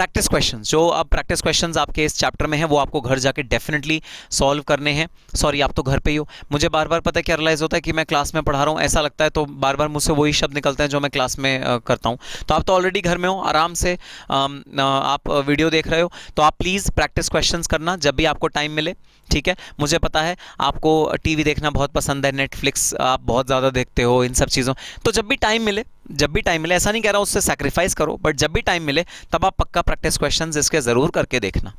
Practice questions, जो अब practice questions आपके इस चैप्टर में है वो आपको घर जाके डेफिनेटली सॉल्व करने हैं। सॉरी, आप तो घर पे ही हो। मुझे बार बार पता है क्या रियलाइज़ होता है कि मैं क्लास में पढ़ा रहा हूँ, ऐसा लगता है, तो बार बार मुझसे वही शब्द निकलते हैं जो मैं क्लास में करता हूँ। तो आप तो ऑलरेडी घर में हो, आराम से आप वीडियो देख रहे हो, तो आप प्लीज़ प्रैक्टिस क्वेश्चंस करना जब भी आपको टाइम मिले, ठीक है। मुझे पता है आपको टीवी देखना बहुत पसंद है, नेटफ्लिक्स आप बहुत ज़्यादा देखते हो, इन सब चीज़ों, तो जब भी टाइम मिले, जब भी टाइम मिले, ऐसा नहीं कह रहा उससे सैक्रिफाइस करो, बट जब भी टाइम मिले तब आप पक्का प्रैक्टिस क्वेश्चंस इसके ज़रूर करके देखना।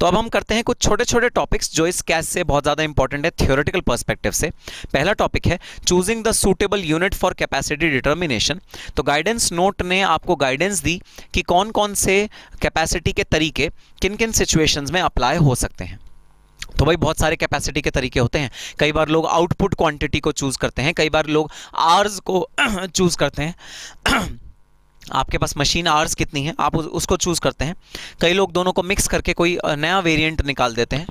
तो अब हम करते हैं कुछ छोटे छोटे टॉपिक्स जो इस कैस से बहुत ज़्यादा इंपॉर्टेंट है थियोरेटिकल पर्सपेक्टिव से। पहला टॉपिक है choosing the suitable unit for capacity determination. तो गाइडेंस नोट ने आपको गाइडेंस दी कि कौन कौन से कैपेसिटी के तरीके किन किन सिचुएशंस में अप्लाई हो सकते हैं। तो भाई बहुत सारे कैपेसिटी के तरीके होते हैं। कई बार लोग आउटपुट क्वांटिटी को चूज करते हैं, कई बार लोग आर्स को चूज करते हैं। आपके पास मशीन आवर्स कितनी है आप उसको चूज करते हैं। कई लोग दोनों को मिक्स करके कोई नया वेरिएंट निकाल देते हैं।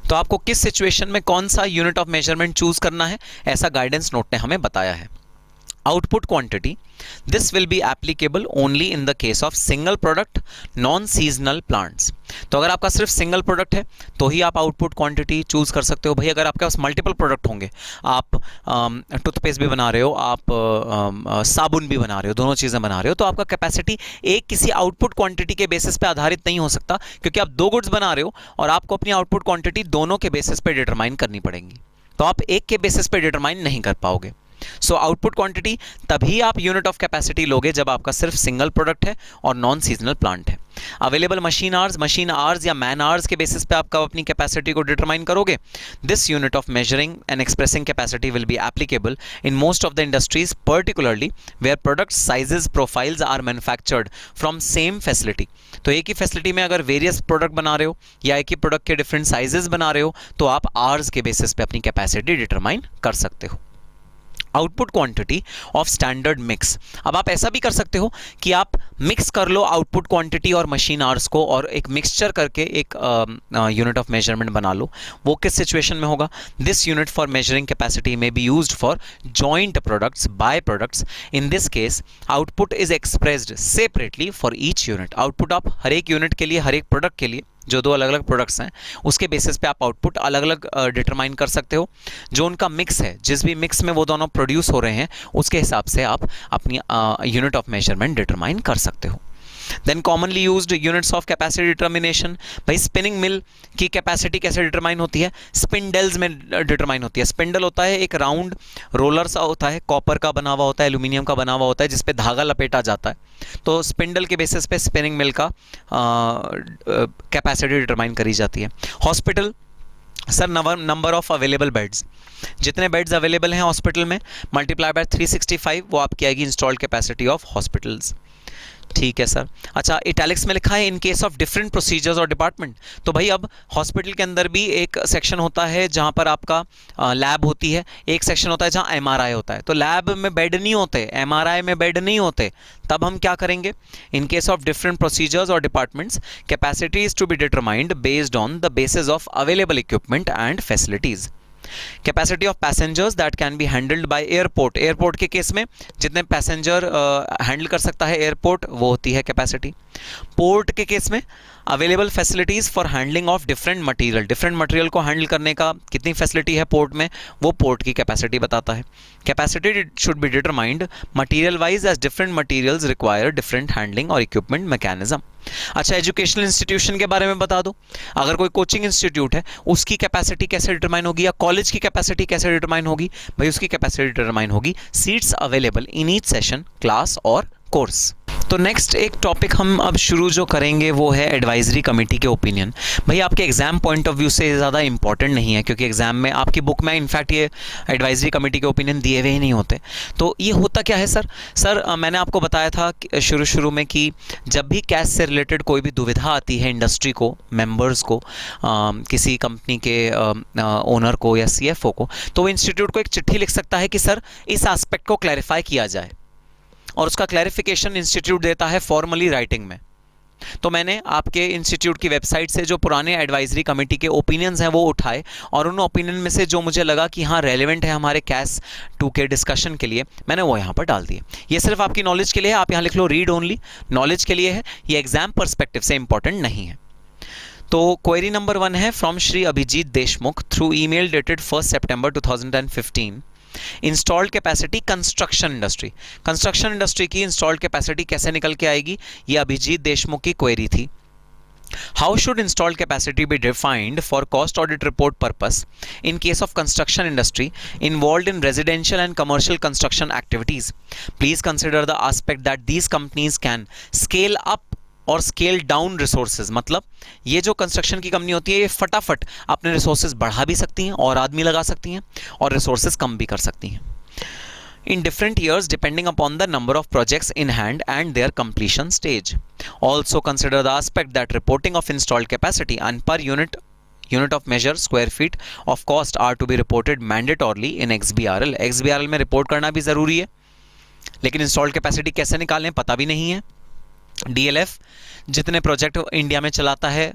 तो आपको किस सिचुएशन में कौन सा यूनिट ऑफ मेजरमेंट चूज करना है, ऐसा गाइडेंस नोट ने हमें बताया है। Output quantity, this will be applicable only in the case of single product non seasonal plants. तो अगर आपका सिर्फ सिंगल प्रोडक्ट है तो ही आप आउटपुट क्वांटिटी चूज कर सकते हो। भाई अगर आपके पास मल्टीपल प्रोडक्ट होंगे, आप टूथपेस्ट भी बना रहे हो, आप साबुन भी बना रहे हो, दोनों चीज़ें बना रहे हो, तो आपका कैपेसिटी एक किसी आउटपुट क्वांटिटी के बेसिस पे आधारित नहीं हो सकता, क्योंकि आप दो गुड्स बना रहे हो और आपको अपनी आउटपुट क्वांटिटी दोनों के बेसिस पे डिटरमाइन करनी पड़ेगी। तो आप एक के बेसिस पे डिटरमाइन नहीं कर पाओगे। सो आउटपुट क्वांटिटी तभी आप यूनिट ऑफ कैपेसिटी लोगे जब आपका सिर्फ सिंगल प्रोडक्ट है और नॉन सीजनल प्लांट है। अवेलेबल मशीन आवर्स या मैन आवर्स के बेसिस पे आपका अपनी कैपेसिटी को डिटरमाइन करोगे। This unit of measuring and expressing capacity will be applicable in most of the industries, particularly where product sizes profiles are manufactured from same facility. तो एक ही facility में अगर वेरियस प्रोडक्ट बना रहे हो या एक ही प्रोडक्ट के डिफरेंट साइजेस बना रहे हो, तो आप आवर्स के बेसिस पे अपनी कैपेसिटी डिटरमाइन कर सकते हो। Output quantity of standard mix, अब आप ऐसा भी कर सकते हो कि आप मिक्स कर लो आउटपुट क्वांटिटी और मशीन आवर्स को और एक मिक्सचर करके एक यूनिट ऑफ मेजरमेंट बना लो। वो किस सिचुएशन में होगा? This unit for measuring capacity may be used for joint products by products. In this case output is expressed separately for each unit. Output आप हर एक यूनिट के लिए, हर एक प्रोडक्ट के लिए, जो दो अलग अलग प्रोडक्ट्स हैं उसके बेसिस पे आप आउटपुट अलग अलग डिटरमाइन कर सकते हो। जो उनका मिक्स है, जिस भी मिक्स में वो दोनों प्रोड्यूस हो रहे हैं, उसके हिसाब से आप अपनी यूनिट ऑफ मेजरमेंट डिटरमाइन कर सकते हो। Then commonly used units of capacity determination. भाई स्पिनिंग मिल की कैपेसिटी कैसे डिटरमाइन होती है? स्पिंडल्स में डिटरमाइन होती है। स्पिंडल होता है एक राउंड रोलर सा होता है, कॉपर का बना हुआ होता है, एल्यूमिनियम का बना हुआ होता है, जिसपे धागा लपेटा जाता है। तो स्पिंडल के बेसिस पे स्पिनिंग मिल का कैपेसिटी डिटरमाइन करी जाती है। Hospital, sir number of available beds, जितने बेड्स अवेलेबल हैं हॉस्पिटल में मल्टीप्लाई बाय 365, वो आपकी आएगी इंस्टॉल्ड कैपेसिटी ऑफ हॉस्पिटल्स। ठीक है सर। अच्छा, इटैलिक्स में लिखा है इन केस ऑफ डिफरेंट प्रोसीजर्स और डिपार्टमेंट। तो भाई अब हॉस्पिटल के अंदर भी एक सेक्शन होता है जहाँ पर आपका लैब होती है, एक सेक्शन होता है जहाँ एमआरआई होता है। तो लैब में बेड नहीं होते, एमआरआई में बेड नहीं होते, तब हम क्या करेंगे? In case of different procedures और departments capacity is to be determined based on the basis of available equipment and facilities. Capacity of passengers that can be handled by airport. Airport के case में जितने passenger handle कर सकता है airport, वो होती है कैपेसिटी। पोर्ट के केस में available facilities for handling of different material, different material को हैंडल करने का कितनी फैसिलिटी है पोर्ट में, वो पोर्ट की कैपेसिटी बताता है। Capacity should be determined material wise as different materials require different handling और इक्विपमेंट मैकेनिज्म। अच्छा, एजुकेशनल इंस्टीट्यूशन के बारे में बता दो। अगर कोई कोचिंग इंस्टीट्यूट है, उसकी कैपेसिटी कैसे डिटरमाइन होगी, या कॉलेज की कैपेसिटी कैसे डिटरमाइन होगी? भाई उसकी कैपेसिटी डिटरमाइन होगी seats available in each session, class और कोर्स। तो नेक्स्ट एक टॉपिक हम अब शुरू जो करेंगे वो है एडवाइजरी कमेटी के ओपिनियन। भाई आपके एग्जाम पॉइंट ऑफ व्यू से ज़्यादा इंपॉर्टेंट नहीं है, क्योंकि एग्जाम में आपकी बुक में इनफैक्ट ये एडवाइजरी कमेटी के ओपिनियन दिए हुए ही नहीं होते। तो ये होता क्या है सर? मैंने आपको बताया था शुरू में कि जब भी कैश से रिलेटेड कोई भी दुविधा आती है इंडस्ट्री को, मेंबर्स को, किसी कंपनी के ओनर को या सीएफओ को, तो वो इंस्टीट्यूट को एक चिट्ठी लिख सकता है कि सर इस एस्पेक्ट को क्लैरिफाई किया जाए, और उसका क्लैरिफिकेशन इंस्टीट्यूट देता है फॉर्मली राइटिंग में। तो मैंने आपके इंस्टीट्यूट की वेबसाइट से जो पुराने एडवाइजरी कमेटी के ओपिनियंस हैं वो उठाए, और उन ओपिनियन में से जो मुझे लगा कि हाँ रेलेवेंट है हमारे कैस 2 के डिस्कशन के लिए, मैंने वो यहाँ पर डाल दिए। ये सिर्फ आपकी नॉलेज के लिए है, आप यहाँ लिख लो रीड ओनली, नॉलेज के लिए है, ये एग्जाम पर्सपेक्टिव से इंपॉर्टेंट नहीं है। तो क्वेरी नंबर 1 है from Shri Abhijeet Deshmukh through email dated 1 सितंबर 2015। Installed capacity construction industry, construction industry की इंस्टॉल्ड कैपेसिटी कैसे निकल के आएगी, ये अभिजीत देशमुख की क्वेरी थी। How should installed capacity be defined for cost audit report purpose in case of construction industry involved in residential and commercial construction activities. Please consider the aspect that these companies can scale up और scale down resources. मतलब ये जो construction की company होती है ये फटाफट अपने रिसोर्सेज बढ़ा भी सकती हैं और आदमी लगा सकती हैं, और रिसोर्सेज कम भी कर सकती हैं in different years depending upon the number of projects in hand and their completion stage. Also consider the aspect that reporting of installed capacity and per unit of measure square feet of cost are to be reported mandatorily in XBRL. XBRL में report करना भी ज़रूरी है, लेकिन installed capacity कैसे निकालें पता भी नहीं है। DLF जितने प्रोजेक्ट इंडिया में चलाता है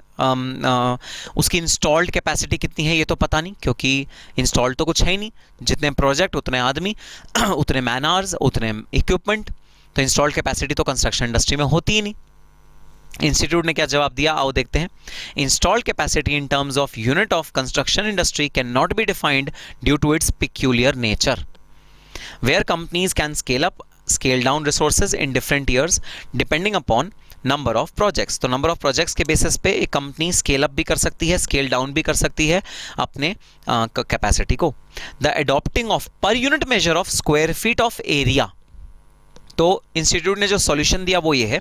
उसकी इंस्टॉल्ड कैपेसिटी कितनी है ये तो पता नहीं, क्योंकि इंस्टॉल्ड तो कुछ है ही नहीं। जितने प्रोजेक्ट उतने आदमी उतने मैन आवर्स उतने इक्विपमेंट, तो इंस्टॉल्ड कैपेसिटी तो कंस्ट्रक्शन इंडस्ट्री में होती ही नहीं। इंस्टीट्यूट ने क्या जवाब दिया, आओ देखते हैं। Installed capacity in terms of unit of construction industry can not be defined due to its peculiar nature, where companies can scale up scale down resources in different years depending upon number of projects। तो number of projects के basis पे एक company scale up भी कर सकती है, scale down भी कर सकती है अपने कैपेसिटी को। The adopting of per unit measure of square feet of area. तो इंस्टीट्यूट ने जो सॉल्यूशन दिया वो ये है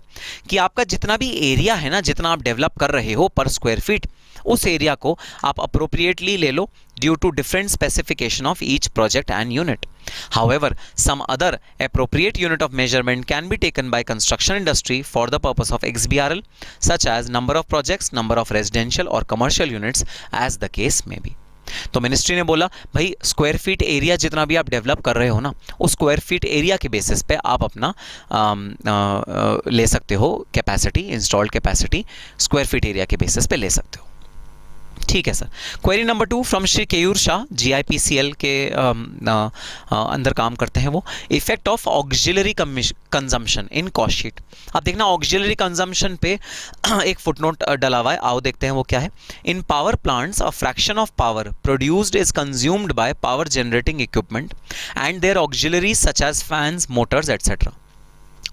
कि आपका जितना भी एरिया है ना, जितना आप डेवलप कर रहे हो पर स्क्वायर फीट, उस एरिया को आप अप्रोप्रिएटली ले लो due to different specification of each project and unit. However, some other appropriate unit of measurement can be taken by construction industry for the purpose of XBRL, such as number of projects, number of residential or commercial units, as the case may be। तो ministry ने बोला भाई square feet area जितना भी आप develop कर रहे हो ना, उस स्क्वायर फीट एरिया के बेसिस पे आप अपना ले सकते हो capacity, installed capacity square feet area के बेसिस पे ले सकते हो। ठीक है sir. Query number 2 from Shri Keyur Shah, GIPCL के अंदर काम करते हैं वो। Effect of auxiliary consumption in cost sheet. अब देखना ऑक्सिलरी कंजम्पशन पे एक फुटनोट डला हुआ है, आओ देखते हैं वो क्या है। In power plants a fraction of power produced is consumed by power generating equipment and their auxiliaries such as fans, motors etcetera.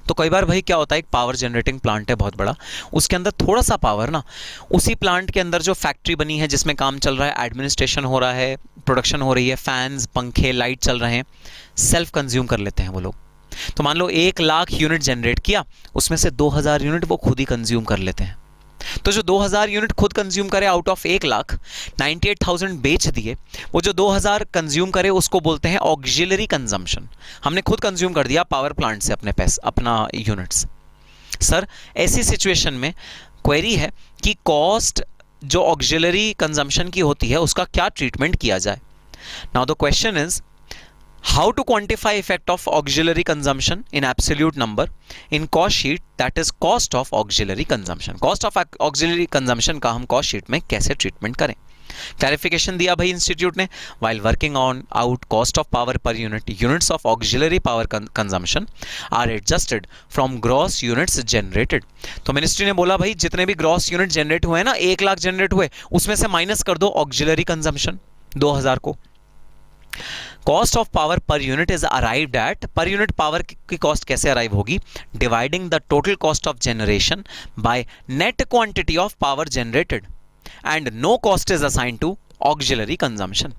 तो कई बार भाई क्या होता है, एक पावर जनरेटिंग प्लांट है बहुत बड़ा, उसके अंदर थोड़ा सा पावर ना, उसी प्लांट के अंदर जो फैक्ट्री बनी है जिसमें काम चल रहा है, एडमिनिस्ट्रेशन हो रहा है, प्रोडक्शन हो रही है, फैंस, पंखे, लाइट चल रहे हैं, सेल्फ कंज्यूम कर लेते हैं वो लोग। तो मान लो 1 लाख यूनिट जनरेट किया, उसमें से 2000 यूनिट वो खुद ही कंज्यूम कर लेते हैं। तो जो 2000 यूनिट खुद कंज्यूम करे आउट ऑफ 1 लाख, 98,000 बेच दिए, वो जो 2000 कंज्यूम करे उसको बोलते हैं ऑक्सिलरी कंजम्पशन। हमने खुद कंज्यूम कर दिया पावर प्लांट से अपने पैसे, अपना यूनिट्स। सर ऐसी सिचुएशन में क्वेरी है कि कॉस्ट जो ऑक्सिलरी कंजम्पशन की होती है उसका क्या ट्रीटमेंट किया जाए। Now the question is how to quantify effect of auxiliary consumption in absolute number in cost sheet, that is cost of auxiliary consumption। cost of auxiliary consumption का हम cost sheet में कैसे ट्रीटमेंट करें। Clarification दिया भाई institute ने, while working on out cost of power per unit, units of auxiliary power consumption are adjusted from gross units generated। तो ministry ने बोला भाई जितने भी ग्रॉस यूनिट जनरेट हुए हैं ना, 1 लाख जनरेट हुए, उसमें से माइनस कर दो ऑक्सिलरी कंजम्पशन 2000 को। Cost of power per unit is arrived at, per unit power की कॉस्ट कैसे अराइव होगी, dividing the total cost of generation by net quantity of power generated and no cost is assigned to auxiliary consumption.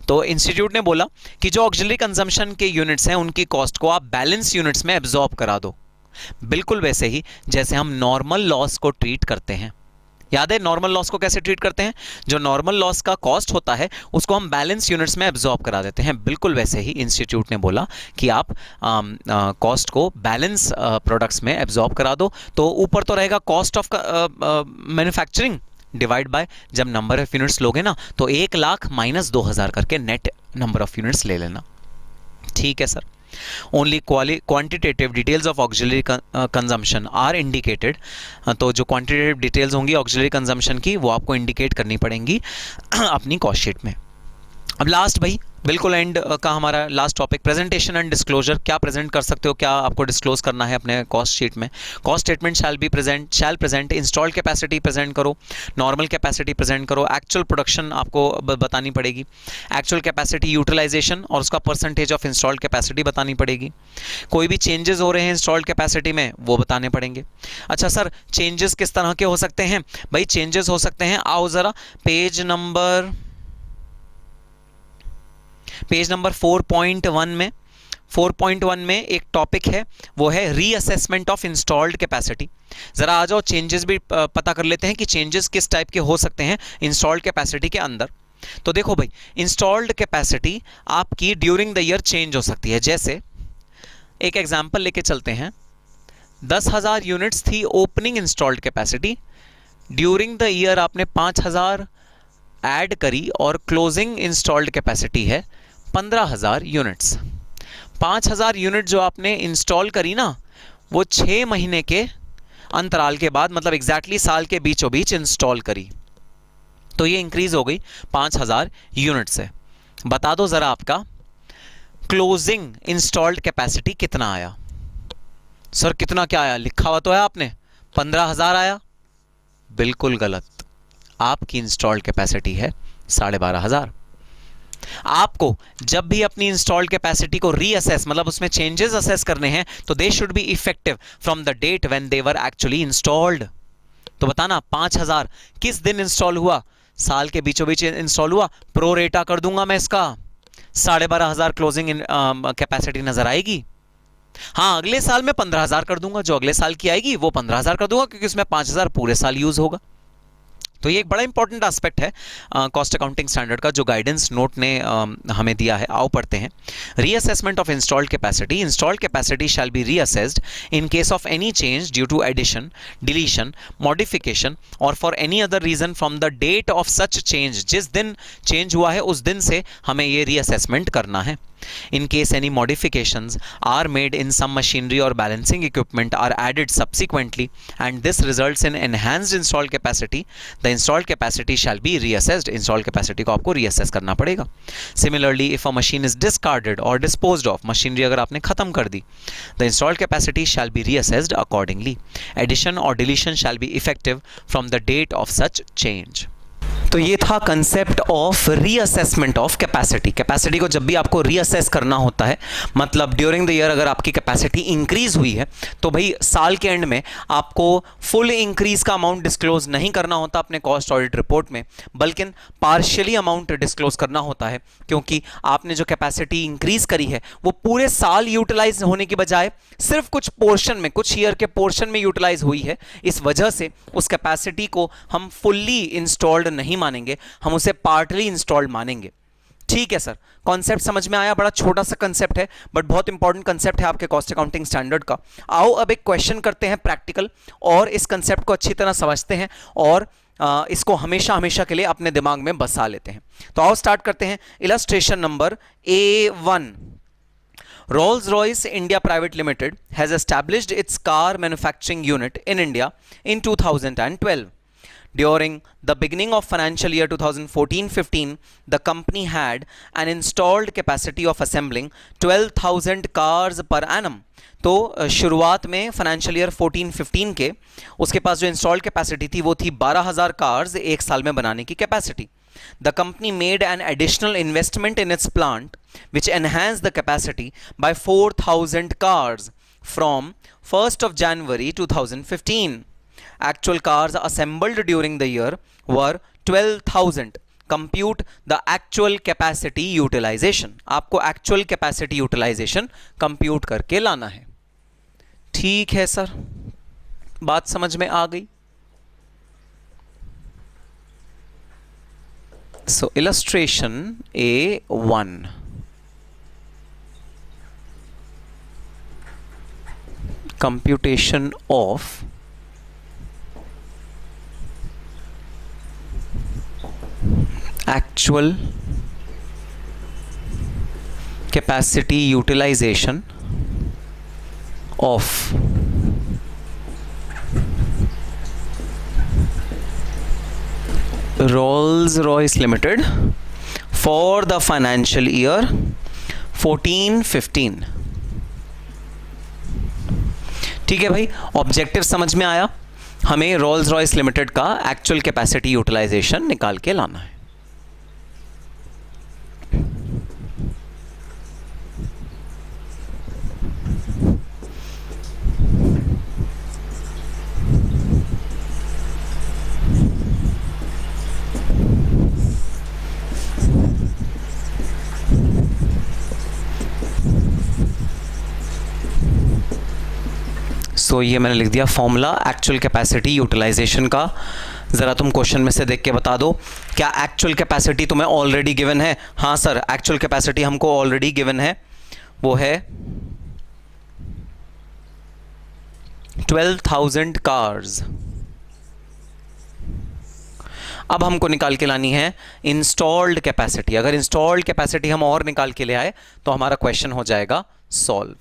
तो institute ने बोला कि जो auxiliary consumption के units हैं उनकी कॉस्ट को आप बैलेंस यूनिट्स में एब्जॉर्ब करा दो, बिल्कुल वैसे ही जैसे हम नॉर्मल लॉस को ट्रीट करते हैं। याद है नॉर्मल लॉस को कैसे ट्रीट करते हैं, जो नॉर्मल लॉस का कॉस्ट होता है उसको हम बैलेंस यूनिट्स में एब्जॉर्ब करा देते हैं। बिल्कुल वैसे ही इंस्टीट्यूट ने बोला कि आप कॉस्ट को बैलेंस प्रोडक्ट्स में एब्जॉर्ब करा दो। तो ऊपर तो रहेगा cost of manufacturing divide by, जब नंबर ऑफ यूनिट्स लोगे ना तो 1 लाख माइनस 2000 करके नेट नंबर ऑफ यूनिट्स ले लेना। ठीक है sir. Only quantitative details of auxiliary consumption are indicated. तो जो क्वांटिटेटिव डिटेल्स होंगी ऑक्सिलरी कंजम्पशन की वो आपको इंडिकेट करनी पड़ेंगी अपनी कॉस्ट शीट में। अब लास्ट भाई बिल्कुल एंड का हमारा last topic, presentation and disclosure. क्या प्रेजेंट कर सकते हो, क्या आपको डिस्क्लोज करना है अपने कॉस्ट शीट में। कॉस्ट स्टेटमेंट शैल प्रेजेंट इंस्टॉल्ड कैपेसिटी प्रेजेंट करो, नॉर्मल कैपेसिटी प्रेजेंट करो, एक्चुअल प्रोडक्शन आपको बतानी पड़ेगी, एक्चुअल कैपेसिटी यूटिलाइजेशन और उसका परसेंटेज ऑफ इंस्टॉल्ड कैपेसिटी बतानी पड़ेगी। कोई भी चेंजेस हो रहे हैं इंस्टॉल्ड कैपेसिटी में वो बताने पड़ेंगे। अच्छा सर चेंजेस किस तरह के हो सकते हैं भाई, चेंजेस हो सकते हैं, आओ ज़रा पेज नंबर 4.1 में एक टॉपिक है, वो है रीअसेसमेंट ऑफ इंस्टॉल्ड कैपेसिटी। जरा आ जाओ चेंजेस भी पता कर लेते हैं कि चेंजेस किस टाइप के हो सकते हैं इंस्टॉल्ड कैपेसिटी के अंदर। तो देखो भाई इंस्टॉल्ड कैपेसिटी आपकी ड्यूरिंग द ईयर चेंज हो सकती है। जैसे एक एग्जांपल लेके चलते हैं, 10,000 यूनिट्स थी opening installed capacity, during the year आपने 5,000 ऐड करी और क्लोजिंग इंस्टॉल्ड कैपेसिटी है 15,000 यूनिट्स। 5,000 यूनिट जो आपने इंस्टॉल करी ना वो 6 महीने के अंतराल के बाद, मतलब एग्जैक्टली साल के बीचों बीच इंस्टॉल करी, तो ये इंक्रीज हो गई 5,000 यूनिट से। बता दो जरा आपका क्लोजिंग इंस्टॉल्ड कैपेसिटी कितना आया। सर कितना क्या आया, लिखा हुआ तो है आपने 15,000 आया, बिल्कुल गलत। आपकी इंस्टॉल्ड कैपेसिटी है 12,500। आपको जब भी अपनी इंस्टॉल्ड कैपेसिटी को रीअसेस, मतलब उसमें चेंजेस असेस करने हैं, तो they should be effective from the date when they were actually installed. तो बताना 5,000 किस दिन इंस्टॉल हुआ, साल के बीचों बीच इंस्टॉल हुआ, प्रो रेटा कर दूंगा मैं इसका, 12,500 क्लोजिंग कैपेसिटी नजर आएगी। हाँ अगले साल में 15,000 कर दूंगा, जो अगले साल की आएगी वो 15,000 कर दूंगा, क्योंकि उसमें 5,000 पूरे साल यूज होगा। तो ये एक बड़ा इंपॉर्टेंट एस्पेक्ट है कॉस्ट अकाउंटिंग स्टैंडर्ड का, जो गाइडेंस नोट ने हमें दिया है। आओ पढ़ते हैं। Reassessment of installed capacity. Installed capacity shall be reassessed in case of any change due to addition, deletion, modification और for any other reason from the date of such change. जिस दिन चेंज हुआ है उस दिन से हमें ये रीअसेसमेंट करना है। In case any modifications are made in some machinery or balancing equipment are added subsequently and this results in enhanced installed capacity, the installed capacity shall be reassessed. Installed capacity को आपको reassess करना पड़ेगा। Similarly, if a machine is discarded or disposed of, machinery अगर आपने खत्म कर दी, the installed capacity shall be reassessed accordingly. Addition or deletion shall be effective from the date of such change. तो ये था concept of reassessment of capacity. Capacity को जब भी आपको रीअसेस करना होता है, मतलब ड्यूरिंग द ईयर अगर आपकी कैपेसिटी इंक्रीज हुई है, तो भाई साल के एंड में आपको फुल इंक्रीज का अमाउंट डिस्क्लोज नहीं करना होता अपने कॉस्ट ऑडिट रिपोर्ट में, बल्कि पार्शियली अमाउंट डिस्क्लोज करना होता है, क्योंकि आपने जो कैपेसिटी इंक्रीज करी है वो पूरे साल यूटिलाइज होने की बजाय सिर्फ कुछ पोर्शन में, कुछ ईयर के पोर्शन में यूटिलाइज हुई है। इस वजह से उस कैपेसिटी को हम फुल्ली इंस्टॉल्ड नहीं मानेंगे, हम उसे पार्टली इंस्टॉल्ड मानेंगे। ठीक है सर, कॉन्सेप्ट समझ में आया। बड़ा छोटा सा कॉन्सेप्ट है बट बहुत इंपॉर्टेंट कॉन्सेप्ट है आपके कॉस्ट अकाउंटिंग स्टैंडर्ड का। आओ अब एक क्वेश्चन करते हैं प्रैक्टिकल, और इस कॉन्सेप्ट को अच्छी तरह समझते हैं और इसको हमेशा हमेशा के लिए अपने दिमाग में बसा लेते हैं। तो आओ स्टार्ट करते हैं। Illustration number A1। Rolls-Royce India Private Limited has established its car manufacturing unit in India in 2012. During the beginning of financial year 2014-15, the company had an installed capacity of assembling 12,000 cars per annum. तो शुरुआत में financial year 14-15 के उसके पास जो installed capacity थी वो थी 12,000 cars एक साल में बनाने की capacity. The company made an additional investment in its plant which enhanced the capacity by 4,000 cars from 1st of January 2015. Actual cars assembled during the year were 12,000. Compute the actual capacity utilization. आपको actual capacity utilization compute करके लाना है। ठीक है sir, बात समझ में आ गई। So illustration A1. Computation of actual capacity utilization of Rolls-Royce Limited for the financial year 14-15। ठीक है भाई, ऑब्जेक्टिव समझ में आया। हमें रोल्स रॉयस लिमिटेड का एक्चुअल कैपेसिटी यूटिलाइजेशन निकाल के लाना है। सो ये मैंने लिख दिया फॉर्मूला एक्चुअल कैपेसिटी यूटिलाइजेशन का। ज़रा तुम क्वेश्चन में से देख के बता दो, क्या एक्चुअल कैपेसिटी तुम्हें ऑलरेडी गिवन है? हाँ सर, एक्चुअल कैपेसिटी हमको ऑलरेडी गिवन है, वो है 12,000 कार्स। अब हमको निकाल के लानी है इंस्टॉल्ड कैपेसिटी। अगर इंस्टॉल्ड कैपेसिटी हम और निकाल के ले आए तो हमारा क्वेश्चन हो जाएगा सॉल्व।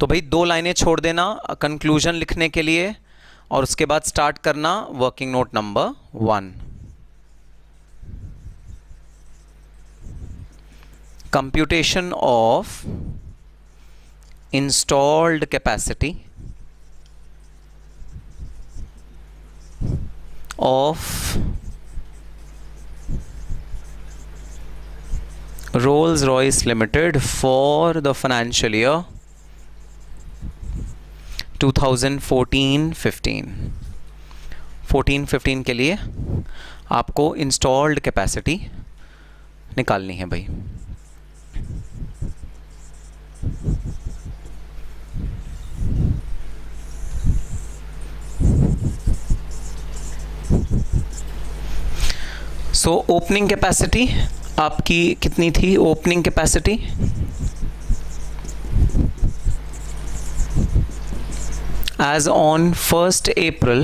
तो भाई 2 लाइनें छोड़ देना कंक्लूजन लिखने के लिए और उसके बाद स्टार्ट करना working note number 1। Computation of installed capacity of Rolls-Royce Limited for the financial year 2014-15। 14-15 के लिए आपको इंस्टॉल्ड कैपेसिटी निकालनी है भाई। सो ओपनिंग कैपेसिटी आपकी कितनी थी? Opening capacity as on 1st April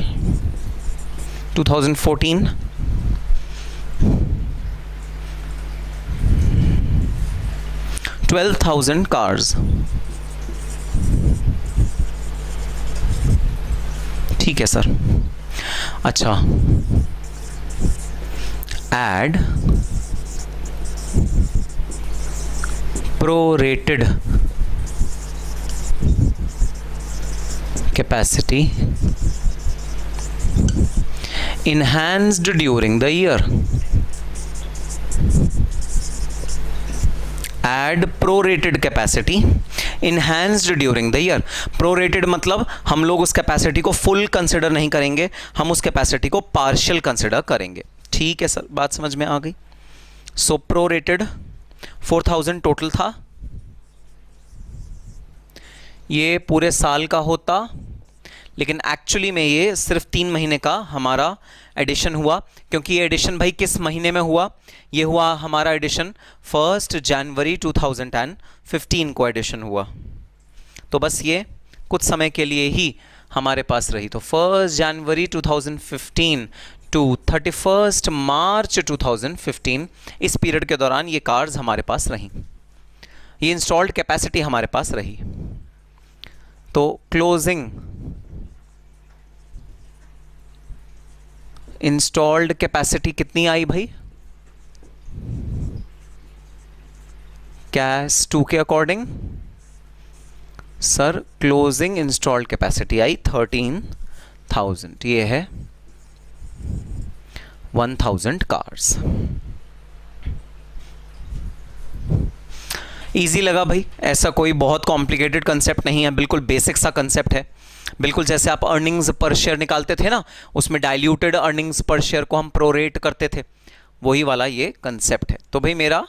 2014 12,000 cars। ठीक है सर। अच्छा, add prorated capacity enhanced during the year। add prorated capacity enhanced during the year। prorated मतलब हम लोग उस कैपेसिटी को फुल कंसिडर नहीं करेंगे, हम उस कैपेसिटी को पार्शियल कंसिडर करेंगे। ठीक है सर, बात समझ में आ गई। सो प्रोरेटेड 4,000 टोटल था, ये पूरे साल का होता, लेकिन एक्चुअली में ये सिर्फ 3 महीने का हमारा एडिशन हुआ। क्योंकि ये एडिशन भाई किस महीने में हुआ? ये हुआ हमारा एडिशन 1 जनवरी 2015 को एडिशन हुआ। तो बस ये कुछ समय के लिए ही हमारे पास रही। तो 1 जनवरी 2015 टू 31 मार्च 2015, इस पीरियड के दौरान ये कार्स हमारे पास रहीं, ये इंस्टॉल्ड कैपेसिटी हमारे पास रही। तो क्लोजिंग इंस्टॉल्ड कैपेसिटी कितनी आई भाई? कैश 2 के according sir closing installed capacity I 13,000। ये है 1,000 कार्स। इजी लगा भाई? ऐसा कोई बहुत कॉम्प्लिकेटेड कंसेप्ट नहीं है, बिल्कुल बेसिक सा कंसेप्ट है। बिल्कुल जैसे आप अर्निंग्स पर शेयर निकालते थे ना, उसमें डाइल्यूटेड अर्निंग्स पर शेयर को हम प्रोरेट करते थे, वही वाला ये कंसेप्ट है। तो भाई मेरा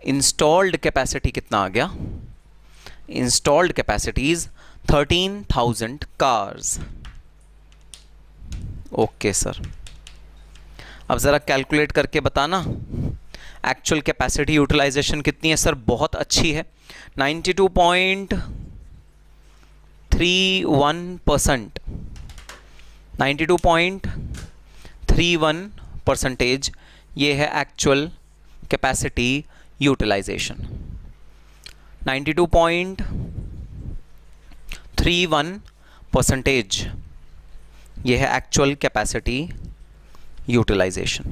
इंस्टॉल्ड कैपेसिटी कितना आ गया? Installed capacity is 13,000 cars. Okay sir, अब ज़रा कैलकुलेट करके बताना एक्चुअल कैपेसिटी यूटिलाइजेशन कितनी है? सर बहुत अच्छी है, 92.31%। 92.31% ये है एक्चुअल कैपेसिटी यूटिलाइजेशन 92.31%, यह है एक्चुअल कैपेसिटी यूटिलाइजेशन।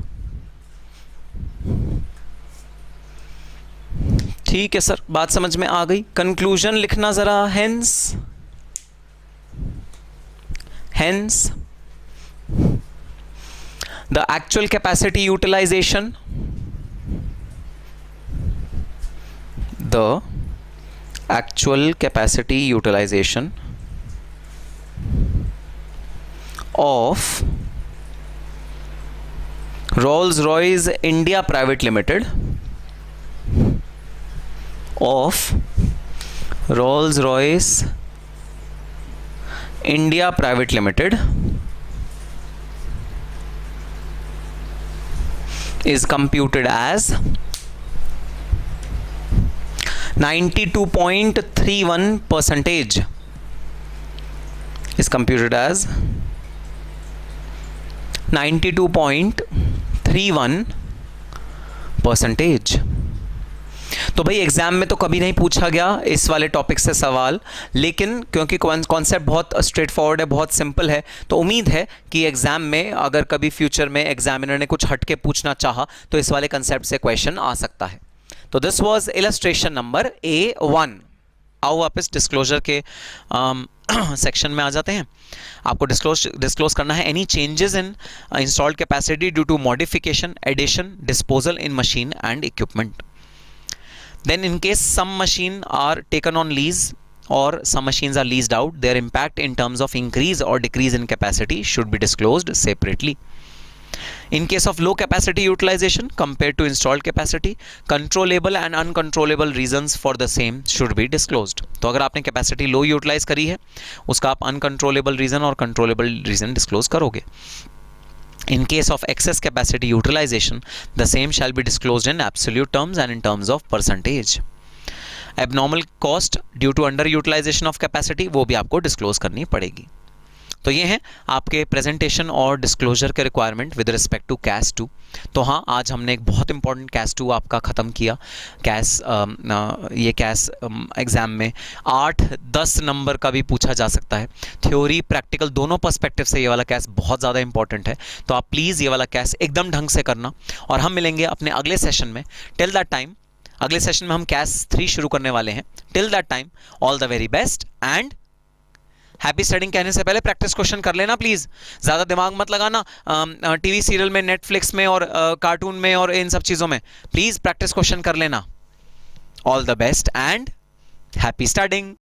ठीक है सर, बात समझ में आ गई। कंक्लूजन लिखना जरा। Hence the actual capacity utilization of Rolls-Royce India Private Limited is computed as 92.31%, is computed as 92.31%। तो भाई एग्जाम में तो कभी नहीं पूछा गया इस वाले टॉपिक से सवाल, लेकिन क्योंकि कॉन्सेप्ट बहुत स्ट्रेट फॉरवर्ड है, बहुत सिंपल है, तो उम्मीद है कि एग्जाम में अगर कभी फ्यूचर में एग्जामिनर ने कुछ हटके पूछना चाहा तो इस वाले कंसेप्ट से क्वेश्चन आ सकता है। तो this was illustration number A1। आओ वापस डिस्क्लोजर के सेक्शन में आ जाते हैं। आपको डिस्क्लोज करना है any changes in installed capacity due to modification, addition, disposal in machine and equipment. Then in case some machine are taken on lease or some machines are leased out, their impact in terms of increase or decrease in capacity should be disclosed separately. In case of low capacity utilization compared to installed capacity, controllable and uncontrollable reasons for the same should be disclosed. तो अगर आपने capacity low utilize करी है, उसका आप uncontrollable reason और controllable reason disclose करोगे। In case of excess capacity utilization, the same shall be disclosed in absolute terms and in terms of percentage. Abnormal cost due to underutilization of capacity, वो भी आपको disclose करनी पड़ेगी। तो ये हैं आपके प्रेजेंटेशन और डिस्क्लोजर के रिक्वायरमेंट विद रिस्पेक्ट टू कैस 2। तो हाँ, आज हमने एक बहुत इंपॉर्टेंट कैस 2 आपका ख़त्म किया। ये कैस एग्ज़ाम में 8-10 नंबर का भी पूछा जा सकता है। थ्योरी प्रैक्टिकल दोनों पर्सपेक्टिव से ये वाला कैस बहुत ज़्यादा इंपॉर्टेंट है। तो आप प्लीज़ ये वाला कैस एकदम ढंग से करना, और हम मिलेंगे अपने अगले सेशन में। टिल दैट टाइम, अगले सेशन में हम कैस 3 शुरू करने वाले हैं। Till that time, all the very best and happy studying. कहने से पहले प्रैक्टिस क्वेश्चन कर लेना प्लीज, ज्यादा दिमाग मत लगाना टीवी सीरियल में, नेटफ्लिक्स में और कार्टून में और इन सब चीजों में। प्लीज प्रैक्टिस क्वेश्चन कर लेना। All the best and happy studying.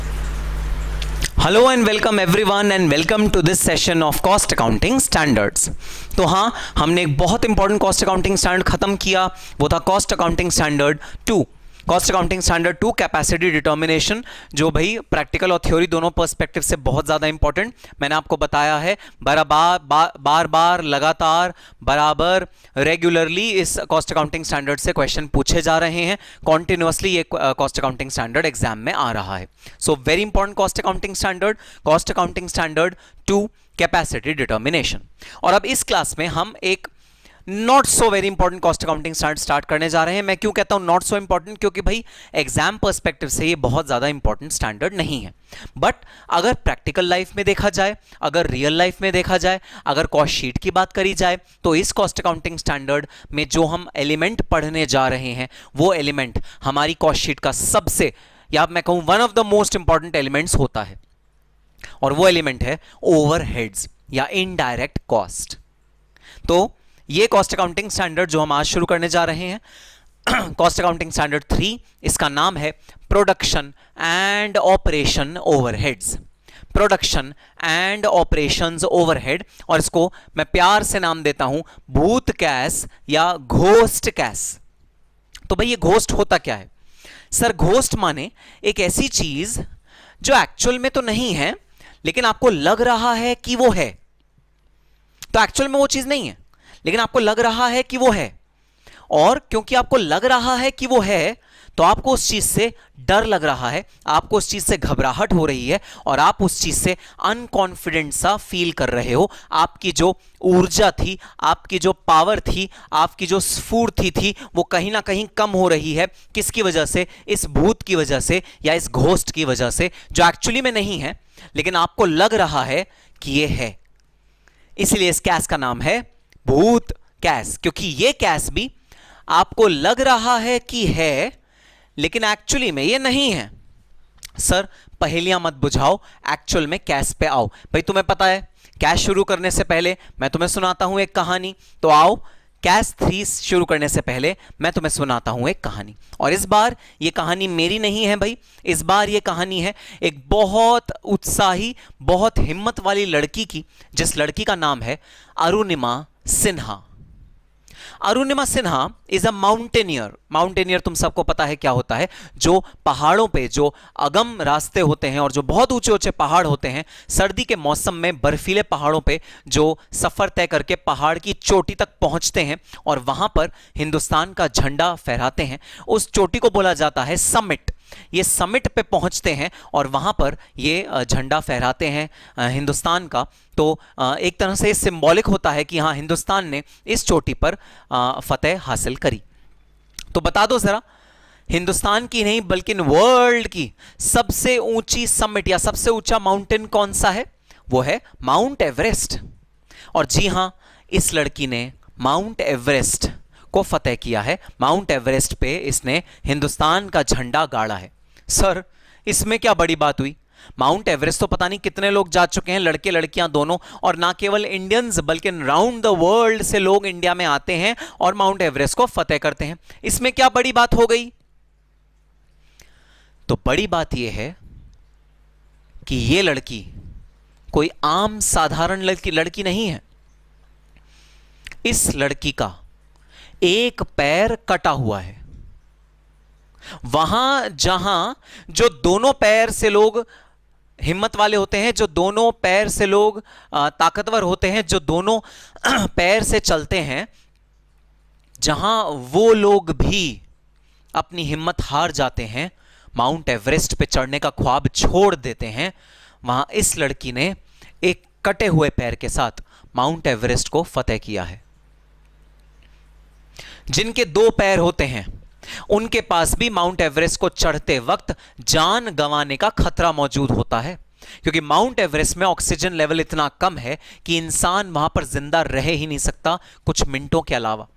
Hello and welcome everyone and welcome to this session of cost accounting standards. तो हाँ, हमने एक बहुत इंपॉर्टेंट कॉस्ट अकाउंटिंग स्टैंडर्ड खत्म किया, वो था cost accounting standard 2। Cost accounting standard 2 capacity determination, जो भाई प्रैक्टिकल और थ्योरी दोनों पर्सपेक्टिव से बहुत ज़्यादा इंपॉर्टेंट। मैंने आपको बताया है बार बार लगातार बराबर रेगुलरली इस कॉस्ट अकाउंटिंग स्टैंडर्ड से क्वेश्चन पूछे जा रहे हैं। कॉन्टिन्यूसली ये कॉस्ट अकाउंटिंग स्टैंडर्ड एग्जाम में आ रहा है। So very important cost accounting standard 2 capacity determination. और अब इस क्लास में हम एक not so very important cost accounting start करने जा रहे हैं। मैं क्यों कहता हूं नॉट सो इंपॉर्टेंट? क्योंकि भाई एग्जाम पर्सपेक्टिव से ये बहुत ज्यादा इंपॉर्टेंट स्टैंडर्ड नहीं है, बट अगर प्रैक्टिकल लाइफ में देखा जाए, अगर रियल लाइफ में देखा जाए, अगर कॉस्ट शीट की बात करी जाए, तो इस कॉस्ट अकाउंटिंग स्टैंडर्ड में जो हम एलिमेंट पढ़ने जा रहे हैं वो एलिमेंट हमारी कॉस्ट शीट का सबसे, या मैं कहूं one of the most important elements होता है, और वो एलिमेंट है ओवरहेड्स या इनडायरेक्ट कॉस्ट। तो ये कॉस्ट अकाउंटिंग स्टैंडर्ड जो हम आज शुरू करने जा रहे हैं, कॉस्ट अकाउंटिंग स्टैंडर्ड 3, इसका नाम है production and operation overheads. Production and operations overhead, और इसको मैं प्यार से नाम देता हूं भूत कैश या घोस्ट कैश। तो भाई ये घोस्ट होता क्या है? सर घोस्ट माने एक ऐसी चीज जो एक्चुअल में तो नहीं है, लेकिन आपको लग रहा है कि वो है। तो एक्चुअल में वो चीज नहीं है, लेकिन आपको लग रहा है कि वो है, और क्योंकि आपको लग रहा है कि वो है, तो आपको उस चीज से डर लग रहा है, आपको उस चीज से घबराहट हो रही है और आप उस चीज से अनकॉन्फिडेंट सा फील कर रहे हो। आपकी जो ऊर्जा थी, आपकी जो पावर थी, आपकी जो स्फूर्ति थी, वो कहीं ना कहीं कम हो रही है। किसकी वजह से? इस भूत की वजह से या इस घोस्ट की वजह से, जो एक्चुअली में नहीं है लेकिन आपको लग रहा है कि ये है। इसलिए इस कैस का नाम है भूत कैस, क्योंकि ये कैस भी आपको लग रहा है कि है लेकिन एक्चुअली में ये नहीं है। सर पहेलियां मत बुझाओ, एक्चुअल में कैस पे आओ। भाई तुम्हें पता है कैस शुरू करने से पहले मैं तुम्हें सुनाता हूं एक कहानी, तो आओ कैस 3 शुरू करने से पहले मैं तुम्हें सुनाता हूं एक कहानी। और इस बार ये कहानी मेरी नहीं है भाई, इस बार ये कहानी है एक बहुत उत्साही, बहुत हिम्मत वाली लड़की की, जिस लड़की का नाम है Arunima Sinha. Arunima Sinha is a mountaineer. Mountaineer तुम सबको पता है क्या होता है? जो पहाड़ों पे जो अगम रास्ते होते हैं और जो बहुत ऊंचे ऊंचे पहाड़ होते हैं, सर्दी के मौसम में बर्फीले पहाड़ों पे जो सफर तय करके पहाड़ की चोटी तक पहुंचते हैं और वहां पर हिंदुस्तान का झंडा फहराते हैं, उस चोटी को बोला जाता है समिट। ये समिट पे पहुंचते हैं और वहां पर ये झंडा फहराते हैं हिंदुस्तान का। तो एक तरह से सिंबॉलिक होता है कि हाँ, हिंदुस्तान ने इस चोटी पर फतेह हासिल करी। तो बता दो जरा, हिंदुस्तान की नहीं बल्कि वर्ल्ड की सबसे ऊंची समिट या सबसे ऊंचा माउंटेन कौन सा है? वो है माउंट एवरेस्ट। और जी हां, इस लड़की ने माउंट एवरेस्ट को फतेह किया है। माउंट एवरेस्ट पे इसने हिंदुस्तान का झंडा गाड़ा है। सर इसमें क्या बड़ी बात हुई? माउंट एवरेस्ट तो पता नहीं कितने लोग जा चुके हैं, लड़के लड़कियां दोनों, और ना केवल इंडियंस बल्कि राउंड द वर्ल्ड से लोग इंडिया में आते हैं और माउंट एवरेस्ट को फतेह करते हैं। इसमें क्या बड़ी बात हो गई? तो बड़ी बात यह है कि यह लड़की कोई आम साधारण लड़की नहीं है। इस लड़की का एक पैर कटा हुआ है। वहां जहां जो दोनों पैर से लोग हिम्मत वाले होते हैं, जो दोनों पैर से लोग ताकतवर होते हैं, जो दोनों पैर से चलते हैं, जहां वो लोग भी अपनी हिम्मत हार जाते हैं, माउंट एवरेस्ट पे चढ़ने का ख्वाब छोड़ देते हैं, वहां इस लड़की ने एक कटे हुए पैर के साथ माउंट एवरेस्ट को फतेह किया है। जिनके 2 पैर होते हैं उनके पास भी माउंट एवरेस्ट को चढ़ते वक्त जान गंवाने का खतरा मौजूद होता है, क्योंकि माउंट एवरेस्ट में ऑक्सीजन लेवल इतना कम है कि इंसान वहां पर जिंदा रह ही नहीं सकता कुछ मिनटों के अलावा।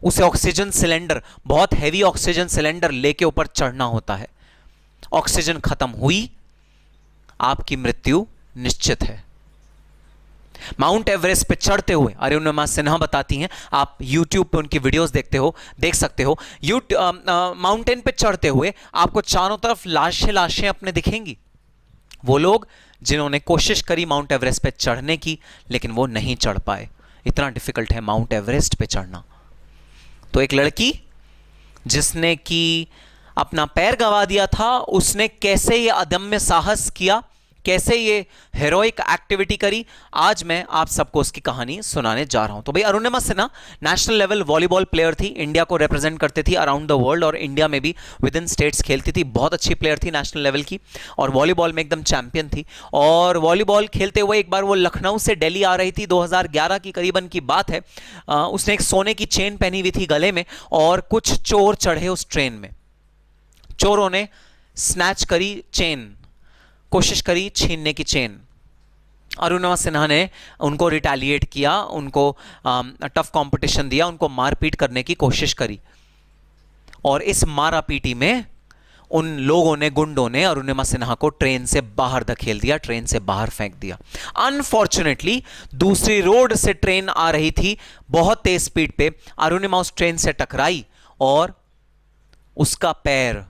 उसे ऑक्सीजन सिलेंडर, बहुत हैवी ऑक्सीजन सिलेंडर लेके ऊपर चढ़ना होता है। ऑक्सीजन खत्म हुई, आपकी मृत्यु निश्चित है। माउंट एवरेस्ट पे चढ़ते हुए अरुणिमा सिन्हा बताती हैं, आप YouTube पे उनकी वीडियोस देख सकते हो। माउंटेन पे चढ़ते हुए आपको चारों तरफ लाशें अपने दिखेंगी। वो लोग जिन्होंने कोशिश करी माउंट एवरेस्ट पे चढ़ने की, लेकिन वो नहीं चढ़ पाए। इतना डिफिकल्ट है माउंट एवरेस्ट पे चढ़ना। तो एक लड़की जिसने कि अपना पैर गंवा दिया था, उसने कैसे ये अदम्य साहस किया, कैसे ये हेरोइक एक्टिविटी करी, आज मैं आप सबको उसकी कहानी सुनाने जा रहा हूं। तो भाई Arunima Sinha national level volleyball player थी, इंडिया को रिप्रेजेंट करती थी अराउंड द वर्ल्ड, और इंडिया में भी विद इन स्टेट्स खेलती थी। बहुत अच्छी प्लेयर थी नेशनल लेवल की, और वॉलीबॉल में एकदम चैंपियन थी। और वॉलीबॉल खेलते हुए एक बार वो लखनऊ से दिल्ली आ रही थी, 2011 की करीबन की बात है। उसने एक सोने की चेन पहनी हुई थी गले में, और कुछ चोर चढ़े उस ट्रेन में। चोरों ने स्नैच करी चेन, कोशिश करी छीनने की चेन। अरुणिमा सिन्हा ने उनको रिटेलिएट किया, उनको टफ कंपटीशन दिया, उनको मारपीट करने की कोशिश करी। और इस मारापीटी में उन लोगों ने, गुंडों ने अरुणिमा सिन्हा को ट्रेन से बाहर धकेल दिया, ट्रेन से बाहर फेंक दिया। अनफॉर्चुनेटली दूसरी रोड से ट्रेन आ रही थी बहुत तेज स्पीड पे। अरुणिमा उस ट्रेन से टकराई और उसका पैर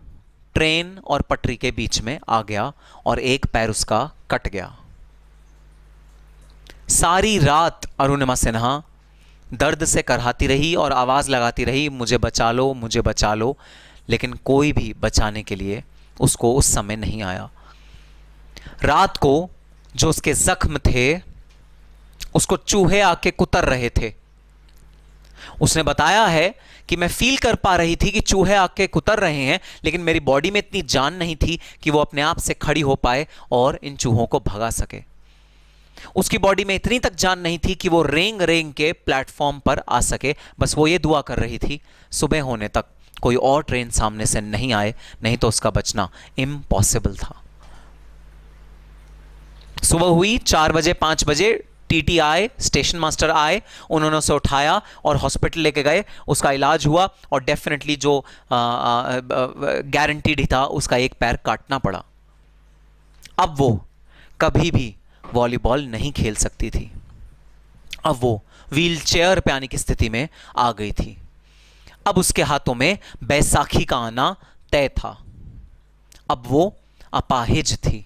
ट्रेन और पटरी के बीच में आ गया और एक पैर उसका कट गया। सारी रात अरुणिमा सिन्हा दर्द से करहाती रही और आवाज लगाती रही, मुझे बचा लो, मुझे बचा लो, लेकिन कोई भी बचाने के लिए उसको उस समय नहीं आया। रात को जो उसके जख्म थे उसको चूहे आके कुतर रहे थे। उसने बताया है कि मैं फील कर पा रही थी कि चूहे आके कुतर रहे हैं, लेकिन मेरी बॉडी में इतनी जान नहीं थी कि वो अपने आप से खड़ी हो पाए और इन चूहों को भगा सके। उसकी बॉडी में इतनी तक जान नहीं थी कि वो रेंग रेंग के प्लेटफॉर्म पर आ सके। बस वो ये दुआ कर रही थी सुबह होने तक कोई और ट्रेन सामने से नहीं आए, नहीं तो उसका बचना इम्पॉसिबल था। सुबह हुई 4 बजे 5 बजे, टीटी आए, स्टेशन मास्टर आए, उन्होंने उसे उठाया और हॉस्पिटल लेके गए। उसका इलाज हुआ और डेफिनेटली जो गारंटीड ही था उसका एक पैर काटना पड़ा। अब वो कभी भी वॉलीबॉल नहीं खेल सकती थी। अब वो व्हील चेयर पे आने की स्थिति में आ गई थी। अब उसके हाथों में बैसाखी का आना तय था। अब वो अपाहिज थी।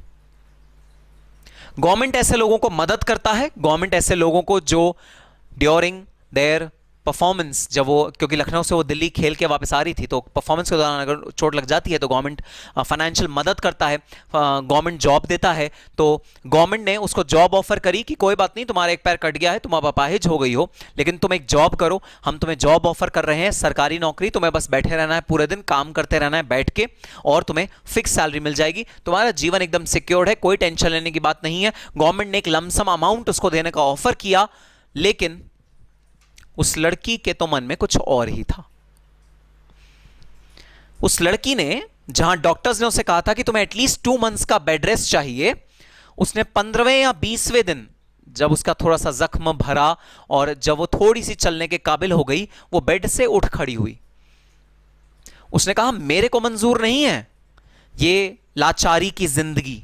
गवर्नमेंट ऐसे लोगों को मदद करता है, गवर्नमेंट ऐसे लोगों को जो ड्यूरिंग देयर परफॉर्मेंस, जब वो, क्योंकि लखनऊ से वो दिल्ली खेल के वापस आ रही थी, तो परफॉर्मेंस के दौरान अगर चोट लग जाती है तो गवर्नमेंट फाइनेंशियल मदद करता है, गवर्नमेंट जॉब देता है। तो गवर्नमेंट ने उसको जॉब ऑफर करी कि कोई बात नहीं, तुम्हारा एक पैर कट गया है, तुम अब अपाहिज हो गई हो, लेकिन तुम एक जॉब करो, हम तुम्हें जॉब ऑफर कर रहे हैं, सरकारी नौकरी, तुम्हें बस बैठे रहना है, पूरे दिन काम करते रहना है बैठ के, और तुम्हें फिक्स सैलरी मिल जाएगी, तुम्हारा जीवन एकदम सिक्योर्ड है, कोई टेंशन लेने की बात नहीं है। गवर्नमेंट ने एक लमसम अमाउंट उसको देने का ऑफर किया, लेकिन उस लड़की के तो मन में कुछ और ही था। उस लड़की ने, जहां डॉक्टर्स ने उसे कहा था कि तुम्हें एटलीस्ट 2 मंथ्स का बेड रेस्ट चाहिए, उसने 15वें या 20वें दिन, जब उसका थोड़ा सा जख्म भरा और जब वो थोड़ी सी चलने के काबिल हो गई, वो बेड से उठ खड़ी हुई। उसने कहा मेरे को मंजूर नहीं है ये लाचारी की जिंदगी,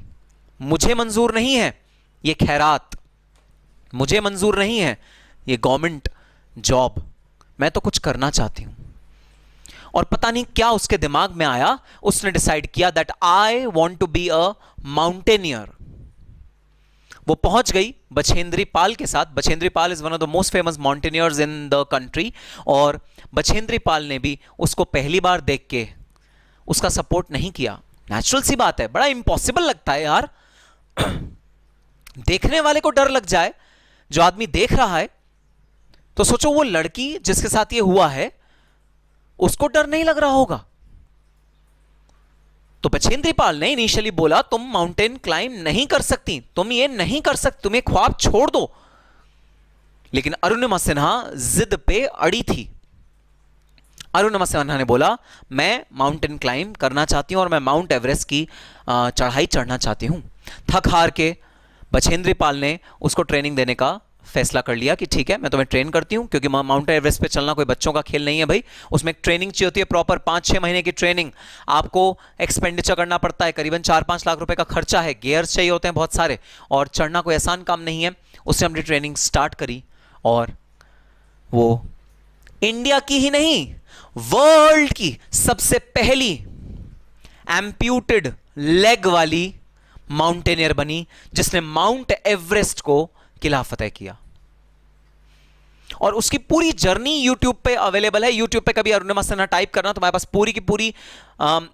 मुझे मंजूर नहीं है ये खैरात, मुझे मंजूर नहीं है ये गवर्नमेंट जॉब, मैं तो कुछ करना चाहती हूं। और पता नहीं क्या उसके दिमाग में आया, उसने डिसाइड किया that I want to be a mountaineer. वो पहुंच गई बछेंद्री पाल के साथ। Bachendri Pal is one of the most famous mountaineers in the country, और बछेंद्री पाल ने भी उसको पहली बार देख के उसका सपोर्ट नहीं किया। नेचुरल सी बात है, बड़ा इंपॉसिबल लगता है यार देखने वाले को डर लग जाए, जो आदमी देख रहा है, तो सोचो वो लड़की जिसके साथ ये हुआ है उसको डर नहीं लग रहा होगा। तो बछेंद्री पाल ने इनिशियली बोला तुम माउंटेन क्लाइंब नहीं कर सकती, तुम ये नहीं कर सकती, तुम ये ख्वाब छोड़ दो। लेकिन अरुणिमा सिन्हा जिद पे अड़ी थी। अरुणिमा सिन्हा ने बोला मैं माउंटेन क्लाइंब करना चाहती हूं और मैं माउंट एवरेस्ट की चढ़ाई चढ़ना चाहती हूं। थक हार के बछेंद्री पाल ने उसको ट्रेनिंग देने का फैसला कर लिया कि ठीक है मैं तुम्हें ट्रेन करती हूं, क्योंकि माउंट एवरेस्ट पे चलना कोई बच्चों का खेल नहीं है भाई, उसमें एक ट्रेनिंग चाहिए होती है प्रॉपर, 5-6 महीने की ट्रेनिंग, आपको एक्सपेंडिचर करना पड़ता है, करीबन 4-5 लाख रुपए का खर्चा है, गियर्स चाहिए होते हैं बहुत सारे, और चढ़ना कोई आसान काम नहीं है। उससे हमने ट्रेनिंग स्टार्ट करी और वो इंडिया की ही नहीं वर्ल्ड की सबसे पहली एम्प्यूटेड लेग वाली माउंटेनियर बनी, जिसने माउंट एवरेस्ट को किला फतेह किया। और उसकी पूरी जर्नी YouTube पे अवेलेबल है। YouTube पे कभी अरुणिमा सिन्हा टाइप करना तो हमारे पास पूरी की पूरी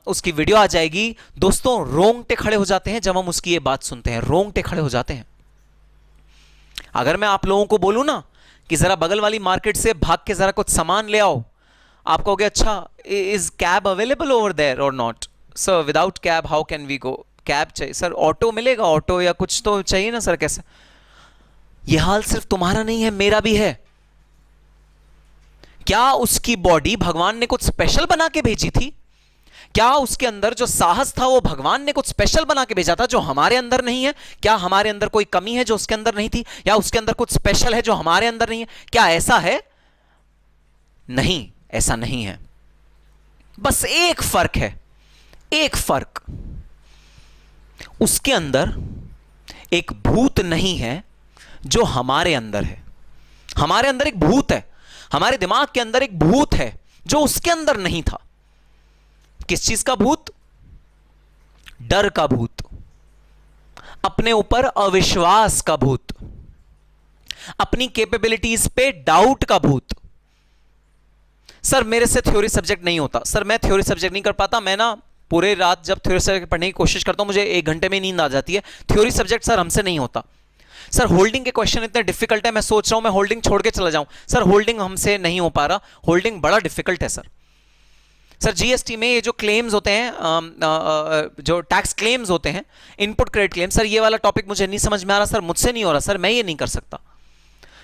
उसकी वीडियो आ जाएगी। दोस्तों रोंगटे खड़े हो जाते हैं जब हम उसकी ये बात सुनते हैं, रोंगटे खड़े हो जाते हैं। अगर मैं आप लोगों को बोलूं ना कि जरा बगल वाली मार्केट से भाग के जरा कुछ सामान ले आओ, आप कहोगे अच्छा is cab available over there और not? Sir without cab how can we go? Cab चाहिए सर, ऑटो मिलेगा, ऑटो या कुछ तो चाहिए ना सर, कैसे? यह हाल सिर्फ तुम्हारा नहीं है, मेरा भी है। क्या उसकी बॉडी भगवान ने कुछ स्पेशल बना के भेजी थी? क्या उसके अंदर जो साहस था वो भगवान ने कुछ स्पेशल बना के भेजा था जो हमारे अंदर नहीं है? क्या हमारे अंदर कोई कमी है जो उसके अंदर नहीं थी, या उसके अंदर कुछ स्पेशल है जो हमारे अंदर नहीं है? क्या ऐसा है? नहीं, ऐसा नहीं है। बस एक फर्क है, एक फर्क, उसके अंदर एक भूत नहीं है जो हमारे अंदर है। हमारे अंदर एक भूत है, हमारे दिमाग के अंदर एक भूत है जो उसके अंदर नहीं था। किस चीज का भूत? डर का भूत, अपने ऊपर अविश्वास का भूत, अपनी कैपेबिलिटीज पे डाउट का भूत। सर मेरे से थ्योरी सब्जेक्ट नहीं होता, सर मैं थ्योरी सब्जेक्ट नहीं कर पाता, मैं ना पूरे रात जब थ्योरी सब्जेक्ट पढ़ने की कोशिश करता हूं मुझे 1 घंटे में नींद आ जाती है। थ्योरी सब्जेक्ट सर हमसे नहीं होता। सर होल्डिंग के क्वेश्चन इतने डिफिकल्ट है, मैं सोच रहा हूं मैं होल्डिंग छोड़ के चला जाऊं। सर होल्डिंग हमसे नहीं हो पा रहा, होल्डिंग बड़ा डिफिकल्ट है सर। सर जीएसटी में ये जो क्लेम्स होते हैं, जो टैक्स क्लेम्स होते हैं, इनपुट क्रेडिट क्लेम, सर ये वाला टॉपिक मुझे नहीं समझ में आ रहा सर, मुझसे नहीं हो रहा सर, मैं ये नहीं कर सकता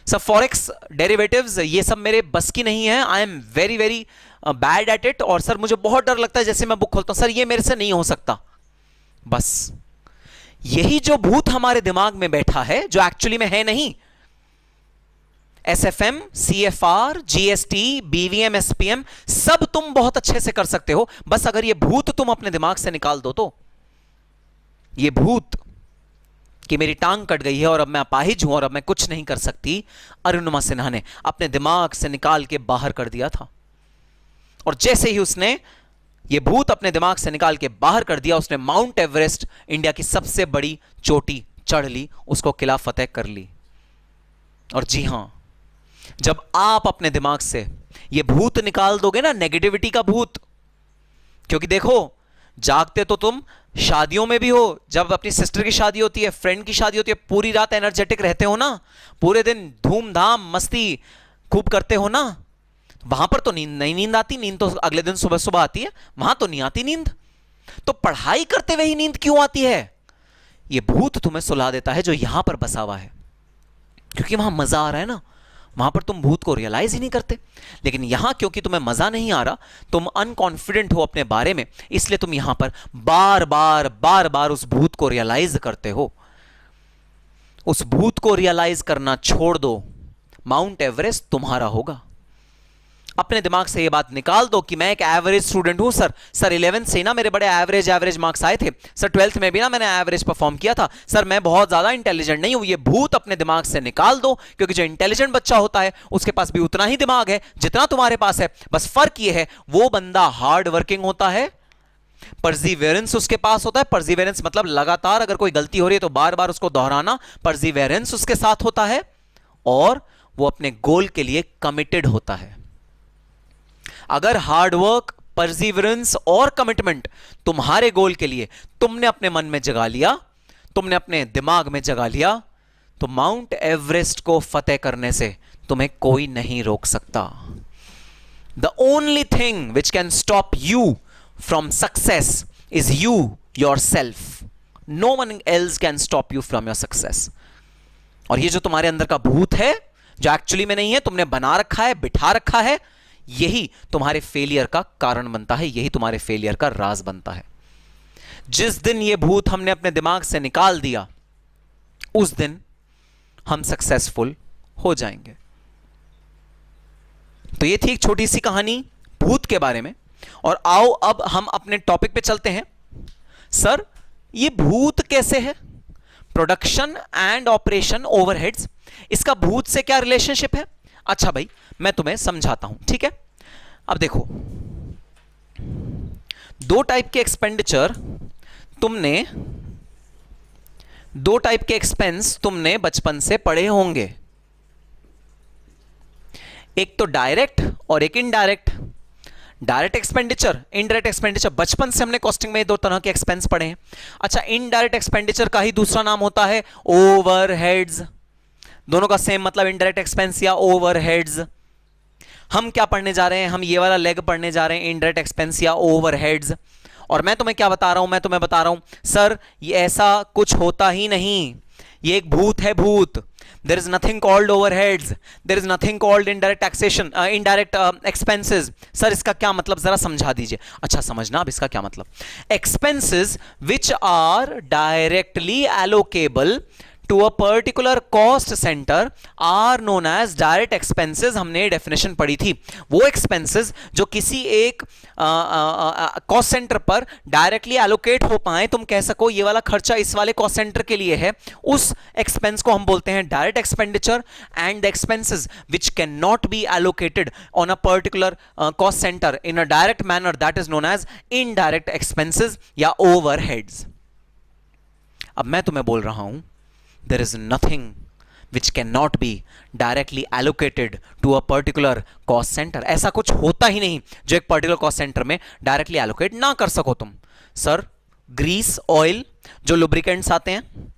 सर। फॉरेक्स डेरिवेटिव्स ये सब मेरे बस की नहीं है, I am very very bad at it, और सर मुझे बहुत डर लगता है जैसे मैं बुक खोलता हूं, सर ये मेरे से नहीं हो सकता। बस यही जो भूत हमारे दिमाग में बैठा है, जो एक्चुअली में है नहीं, SFM, CFR, GST, BVM, SPM, सब तुम बहुत अच्छे से कर सकते हो, बस अगर ये भूत तुम अपने दिमाग से निकाल दो तो। ये भूत कि मेरी टांग कट गई है और अब मैं अपाहिज हूं और अब मैं कुछ नहीं कर सकती, अरुणिमा सिन्हा ने अपने दिमाग से निकाल के बाहर कर दिया था। और जैसे ही उसने ये भूत अपने दिमाग से निकाल के बाहर कर दिया, उसने माउंट एवरेस्ट, इंडिया की सबसे बड़ी चोटी, चढ़ ली, उसको किला फतेह कर ली। और जी हां, जब आप अपने दिमाग से ये भूत निकाल दोगे ना, नेगेटिविटी का भूत, क्योंकि देखो जागते तो तुम शादियों में भी हो, जब अपनी सिस्टर की शादी होती है, फ्रेंड की शादी होती है, पूरी रात एनर्जेटिक रहते हो ना, पूरे दिन धूमधाम मस्ती खूब करते हो ना, वहां पर तो नींद आती, नींद तो अगले दिन सुबह सुबह आती है, वहां तो नहीं आती नींद। तो पढ़ाई करते हुए ही नींद क्यों आती है? ये भूत तुम्हें सुला देता है जो यहां पर बसा हुआ है, क्योंकि वहां मजा आ रहा है ना, वहां पर तुम भूत को रियलाइज ही नहीं करते। लेकिन यहां क्योंकि तुम्हें मजा नहीं आ रहा, तुम अनकॉन्फिडेंट हो अपने बारे में, इसलिए तुम यहां पर बार बार बार बार उस भूत को रियलाइज करते हो। उस भूत को रियलाइज करना छोड़ दो, माउंट एवरेस्ट तुम्हारा होगा। अपने दिमाग से ये बात निकाल दो कि मैं एक एवरेज स्टूडेंट हूं सर। सर 11th से ना मेरे बड़े एवरेज मार्क्स आए थे सर, 12th में भी ना मैंने एवरेज परफॉर्म किया था सर, मैं बहुत ज्यादा इंटेलिजेंट नहीं हूं। ये भूत अपने दिमाग से निकाल दो, क्योंकि जो इंटेलिजेंट बच्चा होता है उसके पास भी उतना ही दिमाग है जितना तुम्हारे पास है, बस फर्क ये है वो बंदा हार्ड वर्किंग होता है, परजीवेरेंस उसके पास होता है। परजीवेरेंस मतलब लगातार अगर कोई गलती हो रही है तो बार बार उसको दोहराना, परजीवेरेंस उसके साथ होता है, और वो अपने गोल के लिए कमिटेड होता है। अगर हार्डवर्क, परजीवरेंस और कमिटमेंट तुम्हारे गोल के लिए तुमने अपने मन में जगा लिया, तुमने अपने दिमाग में जगा लिया, तो माउंट एवरेस्ट को फतेह करने से तुम्हें कोई नहीं रोक सकता। The only thing which can stop you from success is you yourself. No one else can stop you from your success. और ये जो तुम्हारे अंदर का भूत है, जो एक्चुअली में नहीं है, तुमने बना रखा है, बिठा रखा है, यही तुम्हारे फेलियर का कारण बनता है, यही तुम्हारे फेलियर का राज बनता है। जिस दिन यह भूत हमने अपने दिमाग से निकाल दिया, उस दिन हम सक्सेसफुल हो जाएंगे। तो यह थी एक छोटी सी कहानी भूत के बारे में। और आओ अब हम अपने टॉपिक पे चलते हैं। सर यह भूत कैसे है? प्रोडक्शन एंड ऑपरेशन ओवरहेड्स, इसका भूत से क्या रिलेशनशिप है? अच्छा भाई, मैं तुम्हें समझाता हूं, ठीक है। अब देखो, दो टाइप के एक्सपेंस तुमने बचपन से पढ़े होंगे, एक तो डायरेक्ट और एक indirect. Direct expenditure, indirect expenditure, बचपन से हमने कॉस्टिंग में दो तरह के एक्सपेंस पढ़े हैं। अच्छा, इनडायरेक्ट एक्सपेंडिचर का ही दूसरा नाम होता है ओवरहेड्स। दोनों का सेम मतलब इनडायरेक्ट एक्सपेंस या ओवरहेड्स। हम क्या पढ़ने जा रहे हैं? हम ये वाला लेग पढ़ने जा रहे हैं, इनडायरेक्ट एक्सपेंस या ओवरहेड्स। और मैं तुम्हें क्या बता रहा हूं? मैं तुम्हें बता रहा हूं सर ये ऐसा कुछ होता ही नहीं, ये एक भूत है, भूत। There is nothing called overheads. There is nothing called indirect taxation, indirect expenses. Sir इसका क्या मतलब जरा समझा दीजिए। अच्छा समझना अब इसका क्या मतलब। Expenses which are directly allocable to a particular cost center are known as direct expenses। हमने डेफिनेशन पढ़ी थी। वो एक्सपेंसेस जो किसी एक कॉस्ट सेंटर पर डायरेक्टली एलोकेट हो पाए, तुम कह सको ये वाला खर्चा इस वाले कॉस्ट सेंटर के लिए है, उस एक्सपेंस को हम बोलते हैं direct expenditure. And the expenses which can not be allocated on a particular cost centre in a direct manner, that is known as indirect expenses या ओवरहेड्स। अब मैं तुम्हें बोल रहा हूं there is nothing which cannot be directly allocated to a particular cost center। ऐसा कुछ होता ही नहीं जो एक पर्टिकुलर कॉस्ट सेंटर में डायरेक्टली एलोकेट ना कर सको तुम। सर ग्रीस, ऑयल, जो लुब्रिकेंट्स आते हैं,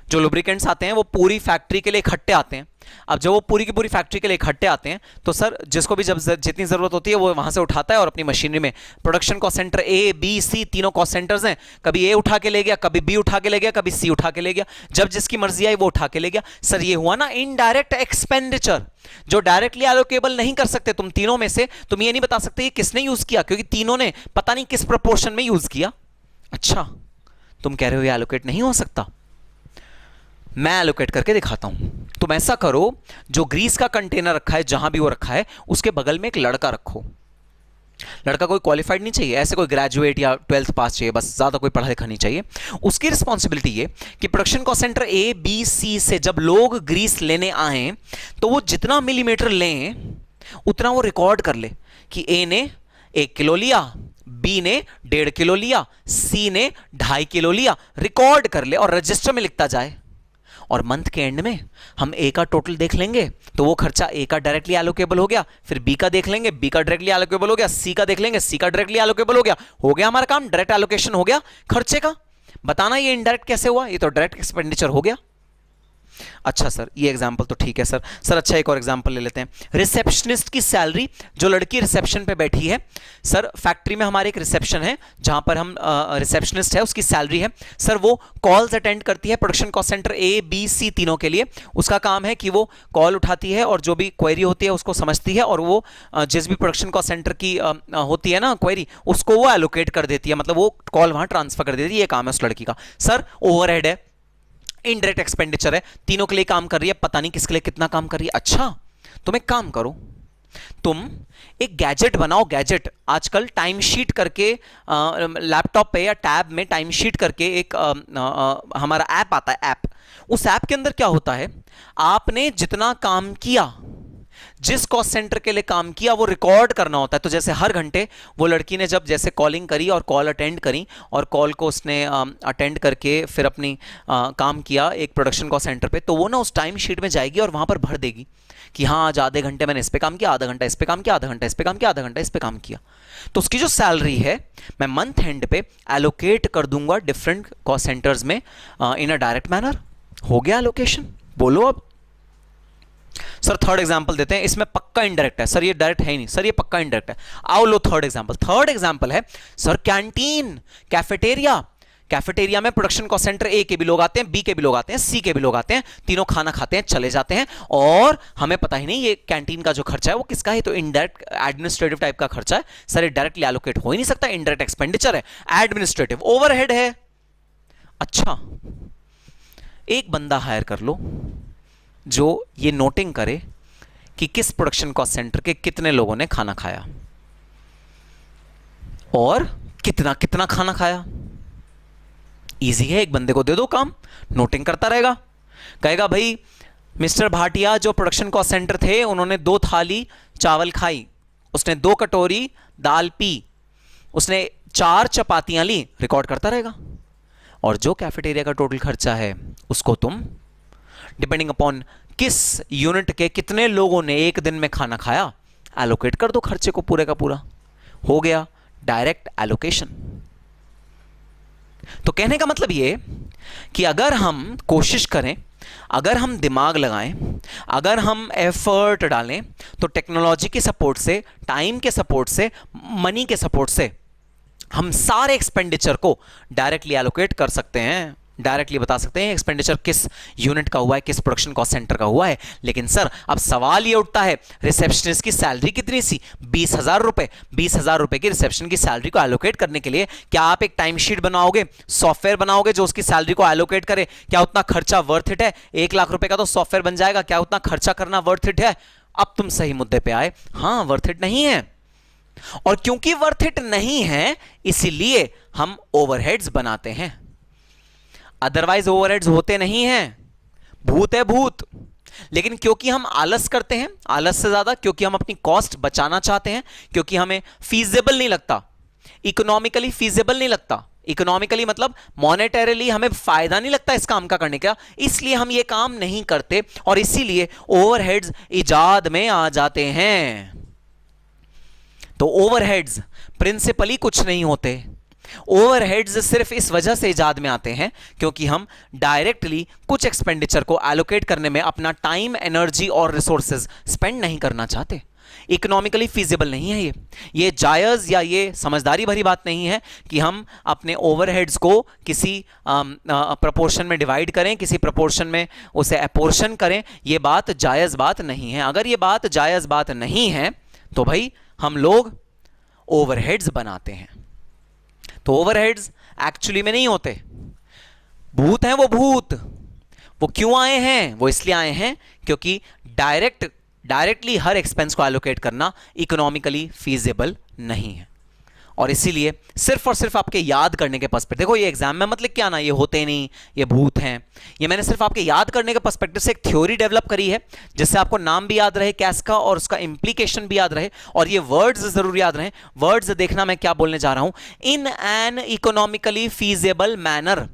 जो लुब्रिकेंट्स आते हैं वो पूरी फैक्ट्री के लिए इकट्ठे आते हैं। अब जब वो पूरी की पूरी फैक्ट्री के लिए इकट्ठे आते हैं तो सर जिसको भी जब जितनी जरूरत होती है वो वहां से उठाता है और अपनी मशीनरी में, production cost centre A B C तीनों कॉस्ट सेंटर्स हैं, कभी ए उठा के ले गया, कभी बी उठा के ले गया, कभी सी उठा के ले गया, जब जिसकी मर्जी आई वो उठा के ले गया। सर ये हुआ ना इनडायरेक्ट एक्सपेंडिचर, जो डायरेक्टली एलोकेबल नहीं कर सकते तुम तीनों में से, तुम ये नहीं बता सकते ये किसने यूज किया, क्योंकि तीनों ने पता नहीं किस प्रोपोर्शन में यूज किया। अच्छा तुम कह रहे हो ये एलोकेट नहीं हो सकता, मैं एलोकेट करके दिखाता हूं। तुम ऐसा करो, जो ग्रीस का कंटेनर रखा है जहां भी वो रखा है उसके बगल में एक लड़का रखो। लड़का कोई क्वालिफाइड नहीं चाहिए, ऐसे कोई ग्रेजुएट या 12th पास चाहिए, बस ज्यादा कोई पढ़ा लिखा नहीं चाहिए। उसकी रिस्पॉन्सिबिलिटी ये कि production cost centre A B C से जब लोग ग्रीस लेने आए तो वो जितना मिलीमीटर लें उतना वो रिकॉर्ड कर ले कि ए ने 1 किलो लिया, बी ने 1.5 किलो लिया, सी ने 2.5 किलो लिया, रिकॉर्ड कर ले और रजिस्टर में लिखता जाए। और मंथ के एंड में हम ए का टोटल देख लेंगे तो वो खर्चा ए का डायरेक्टली एलोकेबल हो गया, फिर बी का देख लेंगे, बी का डायरेक्टली एलोकेबल हो गया, सी का देख लेंगे, सी का डायरेक्टली एलोकेबल हो गया हमारा काम, डायरेक्ट एलोकेशन हो गया खर्चे का। बताना ये इनडायरेक्ट कैसे हुआ, ये तो डायरेक्ट एक्सपेंडिचर हो गया। अच्छा सर ये एग्जांपल तो ठीक है सर। सर अच्छा एक और एग्जांपल ले लेते हैं। रिसेप्शनिस्ट की सैलरी, जो लड़की रिसेप्शन पे बैठी है, सर फैक्ट्री में हमारे एक रिसेप्शन है जहां पर हम रिसेप्शनिस्ट है, उसकी सैलरी है सर, वो कॉल्स अटेंड करती है production cost centre A B C तीनों के लिए। उसका काम है कि वो कॉल उठाती है और जो भी क्वेरी होती है उसको समझती है और वो जिस भी प्रोडक्शन कॉस्ट सेंटर की होती है ना क्वेरी, उसको वो एलोकेट कर देती है, मतलब वो कॉल वहां ट्रांसफर कर देती है। ये काम है उस लड़की का। सर ओवरहेड है, इनडायरेक्ट एक्सपेंडिचर है, तीनों के लिए काम कर रही है, पता नहीं किसके लिए कितना काम कर रही है। अच्छा तुम एक काम करो, तुम एक गैजेट बनाओ। गैजेट आजकल टाइम शीट करके लैपटॉप पे या टैब में टाइम शीट करके एक हमारा ऐप आता है, ऐप। उस ऐप के अंदर क्या होता है, आपने जितना काम किया, जिस कॉस्ट सेंटर के लिए काम किया वो रिकॉर्ड करना होता है। तो जैसे हर घंटे वो लड़की ने जब जैसे कॉलिंग करी और कॉल अटेंड करी और कॉल को उसने अटेंड करके फिर अपनी काम किया एक प्रोडक्शन कॉस्ट सेंटर पे, तो वो ना उस टाइम शीट में जाएगी और वहां पर भर देगी कि हाँ आज आधे घंटे मैंने इस पे काम किया, आधा घंटा इस पे काम किया, आधा घंटा इस पे काम किया, आधा घंटा इस पे काम किया। तो उसकी जो सैलरी है मैं मंथ एंड पे एलोकेट कर दूंगा डिफरेंट कॉस्ट सेंटर्स में इन अ डायरेक्ट मैनर। हो गया एलोकेशन। बोलो अब सर थर्ड एग्जांपल देते हैं, इसमें पक्का इनडायरेक्ट है। सर ये डायरेक्ट है ही नहीं, सर ये पक्का इनडायरेक्ट है। आओ लो थर्ड एग्जांपल। थर्ड एग्जांपल है सर कैंटीन, कैफेटेरिया। कैफेटेरिया में प्रोडक्शन कॉस्ट सेंटर ए के भी लोग आते हैं, बी के भी लोग आते हैं, सी के भी लोग आते हैं, तीनों खाना खाते हैं चले जाते हैं और हमें पता ही नहीं ये कैंटीन का जो खर्चा है वो किसका है। तो इनडायरेक्ट एडमिनिस्ट्रेटिव टाइप का खर्चा है सर, ये डायरेक्टली एलोकेट हो ही नहीं सकता, इनडायरेक्ट एक्सपेंडिचर है, एडमिनिस्ट्रेटिव ओवरहेड है। अच्छा एक बंदा हायर कर लो जो ये नोटिंग करे कि किस प्रोडक्शन कॉस्ट सेंटर के कितने लोगों ने खाना खाया और कितना कितना खाना खाया। इजी है, एक बंदे को दे दो काम, नोटिंग करता रहेगा। कहेगा भाई मिस्टर भाटिया जो प्रोडक्शन कॉस्ट सेंटर थे उन्होंने 2 थाली चावल खाई, उसने 2 कटोरी दाल पी, उसने 4 चपातियां ली, रिकॉर्ड करता रहेगा। और जो कैफेटेरिया का टोटल खर्चा है उसको तुम डिपेंडिंग अपॉन किस यूनिट के कितने लोगों ने एक दिन में खाना खाया एलोकेट कर दो खर्चे को पूरे का पूरा। हो गया डायरेक्ट एलोकेशन। तो कहने का मतलब ये कि अगर हम कोशिश करें, अगर हम दिमाग लगाएं, अगर हम एफर्ट डालें तो टेक्नोलॉजी के सपोर्ट से, टाइम के सपोर्ट से, मनी के सपोर्ट से हम सारे एक्सपेंडिचर को डायरेक्टली एलोकेट कर सकते हैं, डायरेक्टली बता सकते हैं एक्सपेंडिचर किस यूनिट का हुआ है, किस प्रोडक्शन कॉस्ट सेंटर का हुआ है। लेकिन सर अब सवाल ये उठता है रिसेप्शनिस्ट की सैलरी कितनी सी, 20,000 रुपए। 20,000 रुपए की रिसेप्शन की सैलरी को एलोकेट करने के लिए क्या आप एक टाइम शीट बनाओगे, सॉफ्टवेयर बनाओगे जो उसकी सैलरी को एलोकेट करे? क्या उतना खर्चा वर्थ इट है? 1 लाख रुपए का तो सॉफ्टवेयर बन जाएगा, क्या उतना खर्चा करना वर्थ इट है? अब तुम सही मुद्दे पे आए, हाँ वर्थ इट नहीं है। और क्योंकि वर्थ इट नहीं है इसीलिए हम ओवरहेड्स बनाते हैं, अदरवाइज ओवरहेड्स होते नहीं हैं। भूत है भूत। लेकिन क्योंकि हम आलस करते हैं, आलस से ज्यादा क्योंकि हम अपनी कॉस्ट बचाना चाहते हैं, क्योंकि हमें फीजिबल नहीं लगता, इकोनॉमिकली फीजिबल नहीं लगता, इकोनॉमिकली मतलब मॉनेटरीली हमें फायदा नहीं लगता इस काम का करने का, इसलिए हम ये काम नहीं करते और इसीलिए ओवरहेड्स इजाद में आ जाते हैं। तो ओवरहेड्स प्रिंसिपली कुछ नहीं होते, ओवरहेड्स सिर्फ इस वजह से इजाद में आते हैं क्योंकि हम डायरेक्टली कुछ एक्सपेंडिचर को एलोकेट करने में अपना टाइम, एनर्जी और रिसोर्सेज स्पेंड नहीं करना चाहते। इकोनॉमिकली फीजिबल नहीं है ये जायज़ या ये समझदारी भरी बात नहीं है कि हम अपने ओवरहेड्स को किसी प्रपोर्शन में डिवाइड करें, किसी प्रपोर्शन में उसे अपोर्शन करें। ये बात जायज़ बात नहीं है। अगर ये बात जायज़ बात नहीं है तो भाई हम लोग ओवरहेड्स बनाते हैं। तो ओवरहेड्स एक्चुअली में नहीं होते, भूत हैं वो भूत। वो क्यों आए हैं? वो इसलिए आए हैं क्योंकि डायरेक्टली हर एक्सपेंस को एलोकेट करना इकोनॉमिकली फीजिबल नहीं है। और इसीलिए सिर्फ और सिर्फ आपके याद करने के पर्सपेक्टिव, देखो ये एग्जाम में मत लिख के आना ये होते नहीं, ये भूत हैं, ये मैंने सिर्फ आपके याद करने के पर्सपेक्टिव से एक थ्योरी डेवलप करी है जिससे आपको नाम भी याद रहे कैश का और उसका इंप्लीकेशन भी याद रहे और ये वर्ड्स जरूर याद रहे। वर्ड्स देखना मैं क्या बोलने जा रहा हूं, in an economically feasible manner.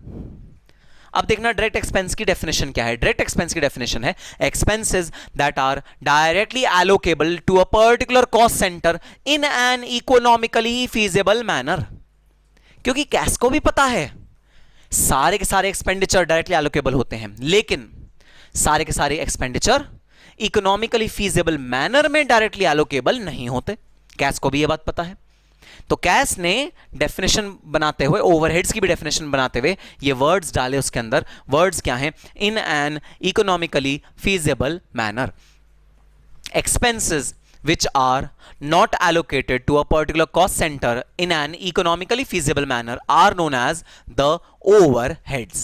अब देखना डायरेक्ट एक्सपेंस की डेफिनेशन क्या है। डायरेक्ट एक्सपेंस की डेफिनेशन है expenses that are directly allocable to a particular cost centre in an economically feasible manner. क्योंकि कैश को भी पता है सारे के सारे एक्सपेंडिचर डायरेक्टली एलोकेबल होते हैं, लेकिन सारे के सारे एक्सपेंडिचर इकोनॉमिकली फीजेबल मैनर में डायरेक्टली एलोकेबल नहीं होते। कैश को भी यह बात पता है। तो कैश ने डेफिनेशन बनाते हुए, ओवरहेड्स की भी डेफिनेशन बनाते हुए ये वर्ड्स डाले उसके अंदर। वर्ड्स क्या हैं? इन an economically feasible manner, expenses which are not allocated to a particular cost center in an economically feasible manner are known as the overheads.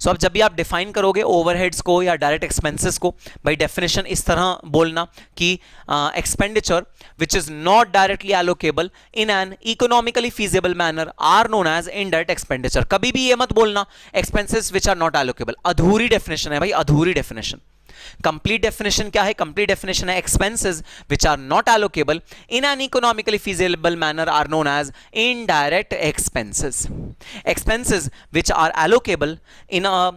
So अब जब भी आप डिफाइन करोगे ओवरहेड्स को या डायरेक्ट एक्सपेंसेस को, भाई डेफिनेशन इस तरह बोलना कि expenditure which is not directly allocable in an economically feasible manner are known as indirect expenditure. कभी भी ये मत बोलना expenses which are not allocable. अधूरी डेफिनेशन है भाई, अधूरी डेफिनेशन। कंप्लीट डेफिनेशन क्या है? कंप्लीट डेफिनेशन है expenses which are not allocable in an economically feasible manner are known as indirect expenses. Expenses which are allocable in a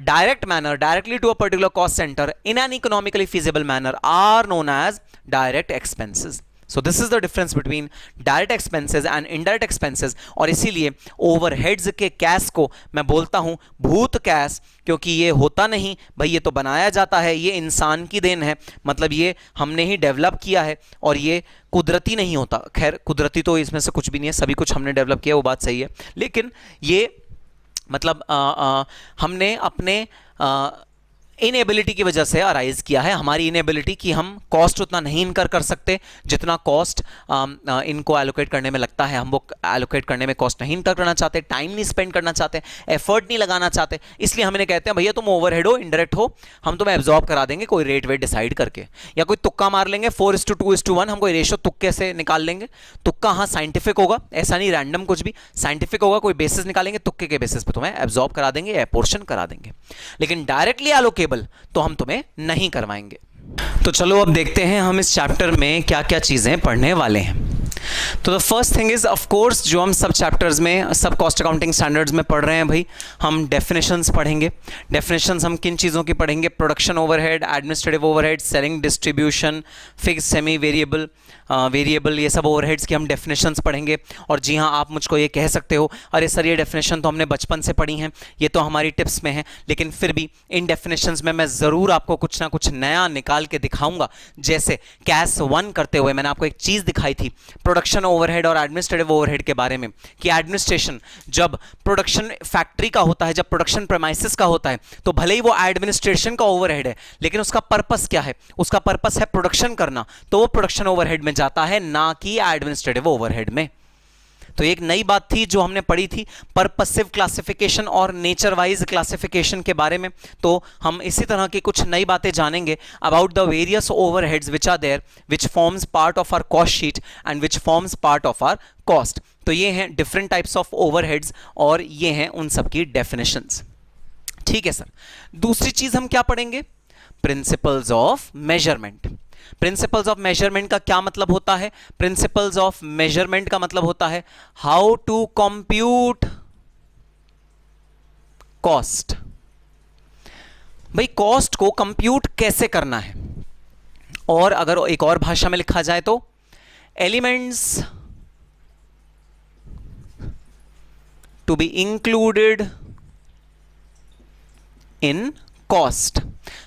direct manner directly to a particular cost center in an economically feasible manner are known as direct expenses. So this is the difference between direct expenses and indirect expenses. और इसीलिए overheads के cash को मैं बोलता हूं भूत cash, क्योंकि ये होता नहीं भाई, ये तो बनाया जाता है, ये इंसान की देन है, मतलब ये हमने ही डेवलप किया है और ये कुदरती नहीं होता। खैर कुदरती तो इसमें से कुछ भी नहीं है, सभी कुछ हमने डेवलप किया, वो बात सही है, लेकिन ये मतलब हमने अपने इनएबिलिटी की वजह से अराइज किया है। हमारी इनएबिलिटी कि हम कॉस्ट उतना नहीं इनकर कर सकते जितना कॉस्ट इनको एलोकेट करने में लगता है। हम वो एलोकेट करने में कॉस्ट नहीं इनकर करना चाहते, टाइम नहीं स्पेंड करना चाहते, एफर्ट नहीं लगाना चाहते, इसलिए हमने कहते हैं भैया तुम ओवरहेड हो, इनडायरेक्ट हो, हम तुम्हें एब्जॉर्ब करा देंगे कोई रेट वेट डिसाइड करके, या कोई तुक्का मार लेंगे 4:2:1, हम कोई रेशो तुक्के से निकाल लेंगे। तुक्का हाँ साइंटिफिक होगा, ऐसा नहीं रैंडम कुछ भी, साइंटिफिक होगा, कोई बेसिस निकालेंगे, तुक्के के बेसिस पे तुम्हें एब्जॉर्ब करा देंगे या पोर्शन करा देंगे, लेकिन डायरेक्टली एलोकेबल तो हम तुम्हें नहीं करवाएंगे। तो चलो अब देखते हैं हम इस चैप्टर में क्या क्या चीजें पढ़ने वाले हैं। तो the first thing is of course जो हम सब चैप्टर्स में, सब कॉस्ट अकाउंटिंग स्टैंडर्ड्स में पढ़ रहे हैं भाई, हम डेफिनेशंस पढ़ेंगे। डेफिनेशंस हम किन चीज़ों की पढ़ेंगे? Production overhead, administrative overhead, selling, distribution, fix, semi variable, variable, ये सब ओवरहेड्स की हम डेफिनेशंस पढ़ेंगे। और जी हाँ, आप मुझको ये कह सकते हो अरे सर ये डेफिनेशन तो हमने बचपन से पढ़ी हैं, ये तो हमारी टिप्स में है, लेकिन फिर भी इन डेफिनेशंस में मैं ज़रूर आपको कुछ ना कुछ नया निकाल के दिखाऊंगा। जैसे कैश 1 करते हुए मैंने आपको एक चीज़ दिखाई थी प्रोडक्शन ओवरहेड और एडमिनिस्ट्रेटिव ओवरहेड के बारे में, कि एडमिनिस्ट्रेशन जब प्रोडक्शन फैक्ट्री का होता है, जब प्रोडक्शन प्रेमाइसिस का होता है, तो भले ही वो एडमिनिस्ट्रेशन का ओवरहेड है, लेकिन उसका पर्पस क्या है? उसका पर्पस है प्रोडक्शन करना, तो वो प्रोडक्शन ओवरहेड में जाता है, ना कि एडमिनिस्ट्रेटिव ओवरहेड में। तो एक नई बात थी जो हमने पढ़ी थी पर्पसिव क्लासिफिकेशन और नेचर वाइज क्लासिफिकेशन के बारे में। तो हम इसी तरह की कुछ नई बातें जानेंगे about the various overheads which are there which forms part of our cost sheet and which forms part of our cost. तो ये हैं डिफरेंट टाइप्स ऑफ ओवरहेड्स और ये हैं उन सब की डेफिनेशंस। ठीक है सर। दूसरी चीज हम क्या पढ़ेंगे? Principles of measurement. Principles of measurement का क्या मतलब होता है? प्रिंसिपल्स ऑफ मेजरमेंट का मतलब होता है हाउ टू कंप्यूट कॉस्ट। भाई कॉस्ट को कंप्यूट कैसे करना है, और अगर एक और भाषा में लिखा जाए तो elements to be included in cost.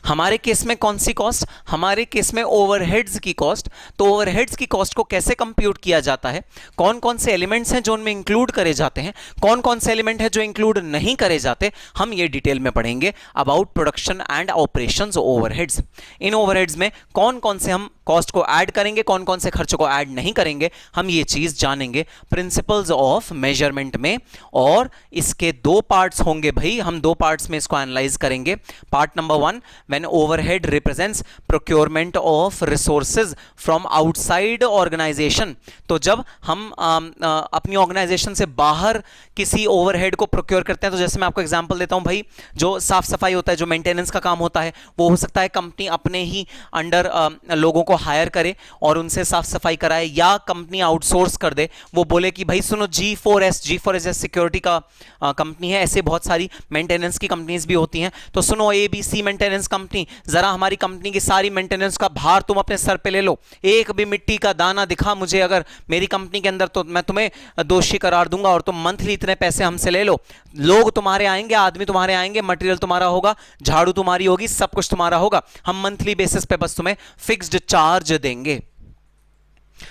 हमारे केस में कौन सी कॉस्ट? हमारे केस में ओवरहेड्स की कॉस्ट। तो ओवरहेड्स की कॉस्ट को कैसे कंप्यूट किया जाता है, कौन कौन से एलिमेंट्स हैं जो उनमें इंक्लूड करे जाते हैं, कौन कौन से एलिमेंट हैं जो इंक्लूड नहीं करे जाते, हम ये डिटेल में पढ़ेंगे about production and operations overheads. In overheads में कौन कौन से हम कॉस्ट को ऐड करेंगे, कौन कौन से खर्चों को ऐड नहीं करेंगे, हम ये चीज जानेंगे प्रिंसिपल्स ऑफ मेजरमेंट में। और इसके दो पार्ट्स होंगे भाई, हम दो पार्ट्स में इसको एनालाइज करेंगे। Part number 1, when overhead represents procurement of resources from outside organisation. तो जब हम अपनी ऑर्गेनाइजेशन से बाहर किसी ओवरहेड को प्रोक्योर करते हैं, तो जैसे मैं आपको एग्जांपल देता हूं भाई, जो साफ सफाई होता है, जो मेंटेनेंस का काम होता है, वो हो सकता है कंपनी अपने ही अंडर लोगों को हायर करे और उनसे साफ सफाई कराए, या कंपनी आउटसोर्स कर दे। वो बोले कि भाई सुनो G4S सिक्योरिटी का कंपनी है, ऐसे बहुत सारी मेंटेनेंस की कंपनीज भी होती हैं, तो सुनो ABC मेंटेनेंस कंपनी, जरा हमारी कंपनी की सारी मेंटेनेंस का भार तुम अपने सर पे ले लो, एक भी मिट्टी का दाना दिखा मुझे अगर मेरी कंपनी के अंदर, तो मैं तुम्हें दोषी करार दूंगा और तुम मंथली इतने पैसे हमसे ले लो। लोग तुम्हारे आएंगे, आदमी तुम्हारे आएंगे, मटेरियल तुम्हारा होगा, झाड़ू तुम्हारी होगी, सब कुछ तुम्हारा होगा, हम मंथली बेसिस पे बस तुम्हें फिक्स्ड चार्ज देंगे।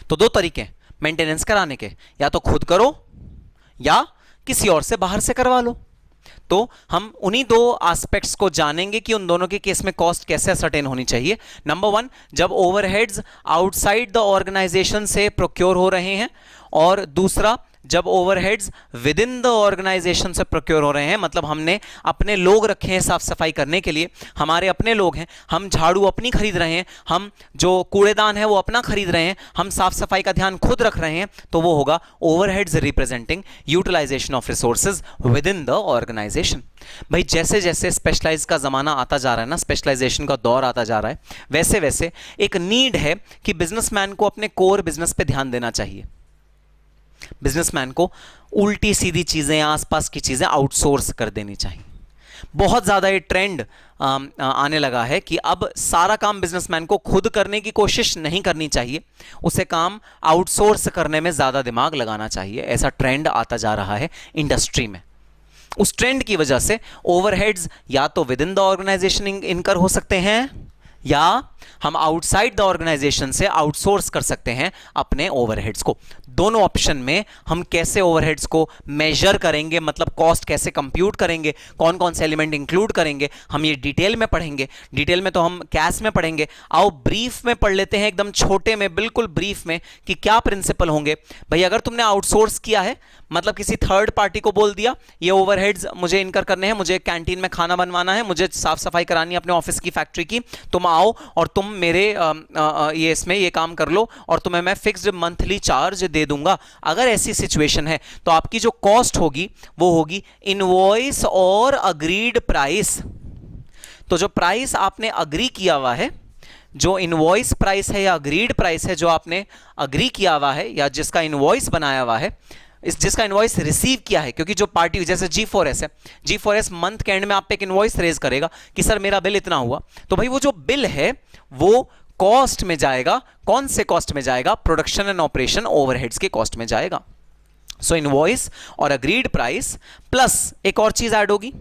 तो दो तरीके मेंटेनेंस कराने के, या तो खुद करो या किसी और से बाहर से करवा लो। तो हम उन्हीं दो एस्पेक्ट्स को जानेंगे कि उन दोनों के केस में कॉस्ट कैसे असर्टेन होनी चाहिए। नंबर 1, जब ओवरहेड्स आउटसाइड द ऑर्गेनाइजेशन से प्रोक्योर हो रहे हैं, और दूसरा जब overheads within the organisation से प्रोक्योर हो रहे हैं, मतलब हमने अपने लोग रखे हैं साफ सफाई करने के लिए, हमारे अपने लोग हैं, हम झाड़ू अपनी खरीद रहे हैं, हम जो कूड़ेदान है वो अपना खरीद रहे हैं, हम साफ सफाई का ध्यान खुद रख रहे हैं, तो वो होगा overheads representing utilisation of resources within the organisation. भाई जैसे जैसे स्पेशलाइज का जमाना आता जा रहा है ना, स्पेशलाइजेशन का दौर आता जा रहा है, वैसे वैसे एक नीड है कि बिजनेसमैन को अपने कोर बिजनेस पे ध्यान देना चाहिए। बिजनेसमैन को उल्टी सीधी चीजें, आसपास की चीजें आउटसोर्स कर देनी चाहिए। बहुत ज्यादा ये ट्रेंड आने लगा है कि अब सारा काम बिजनेसमैन को खुद करने की कोशिश नहीं करनी चाहिए, उसे काम आउटसोर्स करने में ज्यादा दिमाग लगाना चाहिए। ऐसा ट्रेंड आता जा रहा है इंडस्ट्री में। उस ट्रेंड की वजह से ओवरहेड्स या तो विद इन द ऑर्गेनाइजेशन इनकर हो सकते हैं, या हम आउटसाइड द ऑर्गेनाइजेशन से आउटसोर्स कर सकते हैं अपने ओवरहेड्स को। दोनों ऑप्शन में हम कैसे ओवरहेड्स को मेजर करेंगे, मतलब कॉस्ट कैसे कंप्यूट करेंगे, कौन कौन से एलिमेंट इंक्लूड करेंगे, हम ये डिटेल में पढ़ेंगे। डिटेल में तो हम कैश में पढ़ेंगे, आओ ब्रीफ में पढ़ लेते हैं, एकदम छोटे में, बिल्कुल ब्रीफ में, कि क्या प्रिंसिपल होंगे। भाई अगर तुमने आउटसोर्स किया है, मतलब किसी थर्ड पार्टी को बोल दिया ये ओवरहेड्स मुझे इनकर करने हैं, मुझे कैंटीन में खाना बनवाना है, मुझे साफ सफाई करानी है अपने ऑफिस की, फैक्ट्री की, तुम आओ और तुम मेरे ये इसमें ये काम कर लो और तुम्हें मैं फिक्स्ड मंथली चार्ज दे दूंगा। अगर ऐसी सिचुएशन है तो आपकी जो कॉस्ट होगी वो होगी इनवॉइस और अग्रीड प्राइस। तो जो प्राइस आपने अग्री किया हुआ है, जो इनवॉइस प्राइस है या अग्रीड प्राइस है, जो आपने अग्री किया हुआ है या जिसका इनवॉइस बनाया हुआ है, जिसका इनवॉइस रिसीव किया है, क्योंकि जो पार्टी जैसे G4S है, G4S मंथ के एंड में आप पे एक इनवॉइस रेज करेगा कि सर मेरा बिल इतना हुआ, तो भाई वो जो बिल है वो कॉस्ट में जाएगा। कौन से कॉस्ट में जाएगा? प्रोडक्शन एंड ऑपरेशन ओवरहेड्स के कॉस्ट में जाएगा। सो इनवॉइस और अग्रीड प्राइस प्लस एक और चीज ऐड होगी,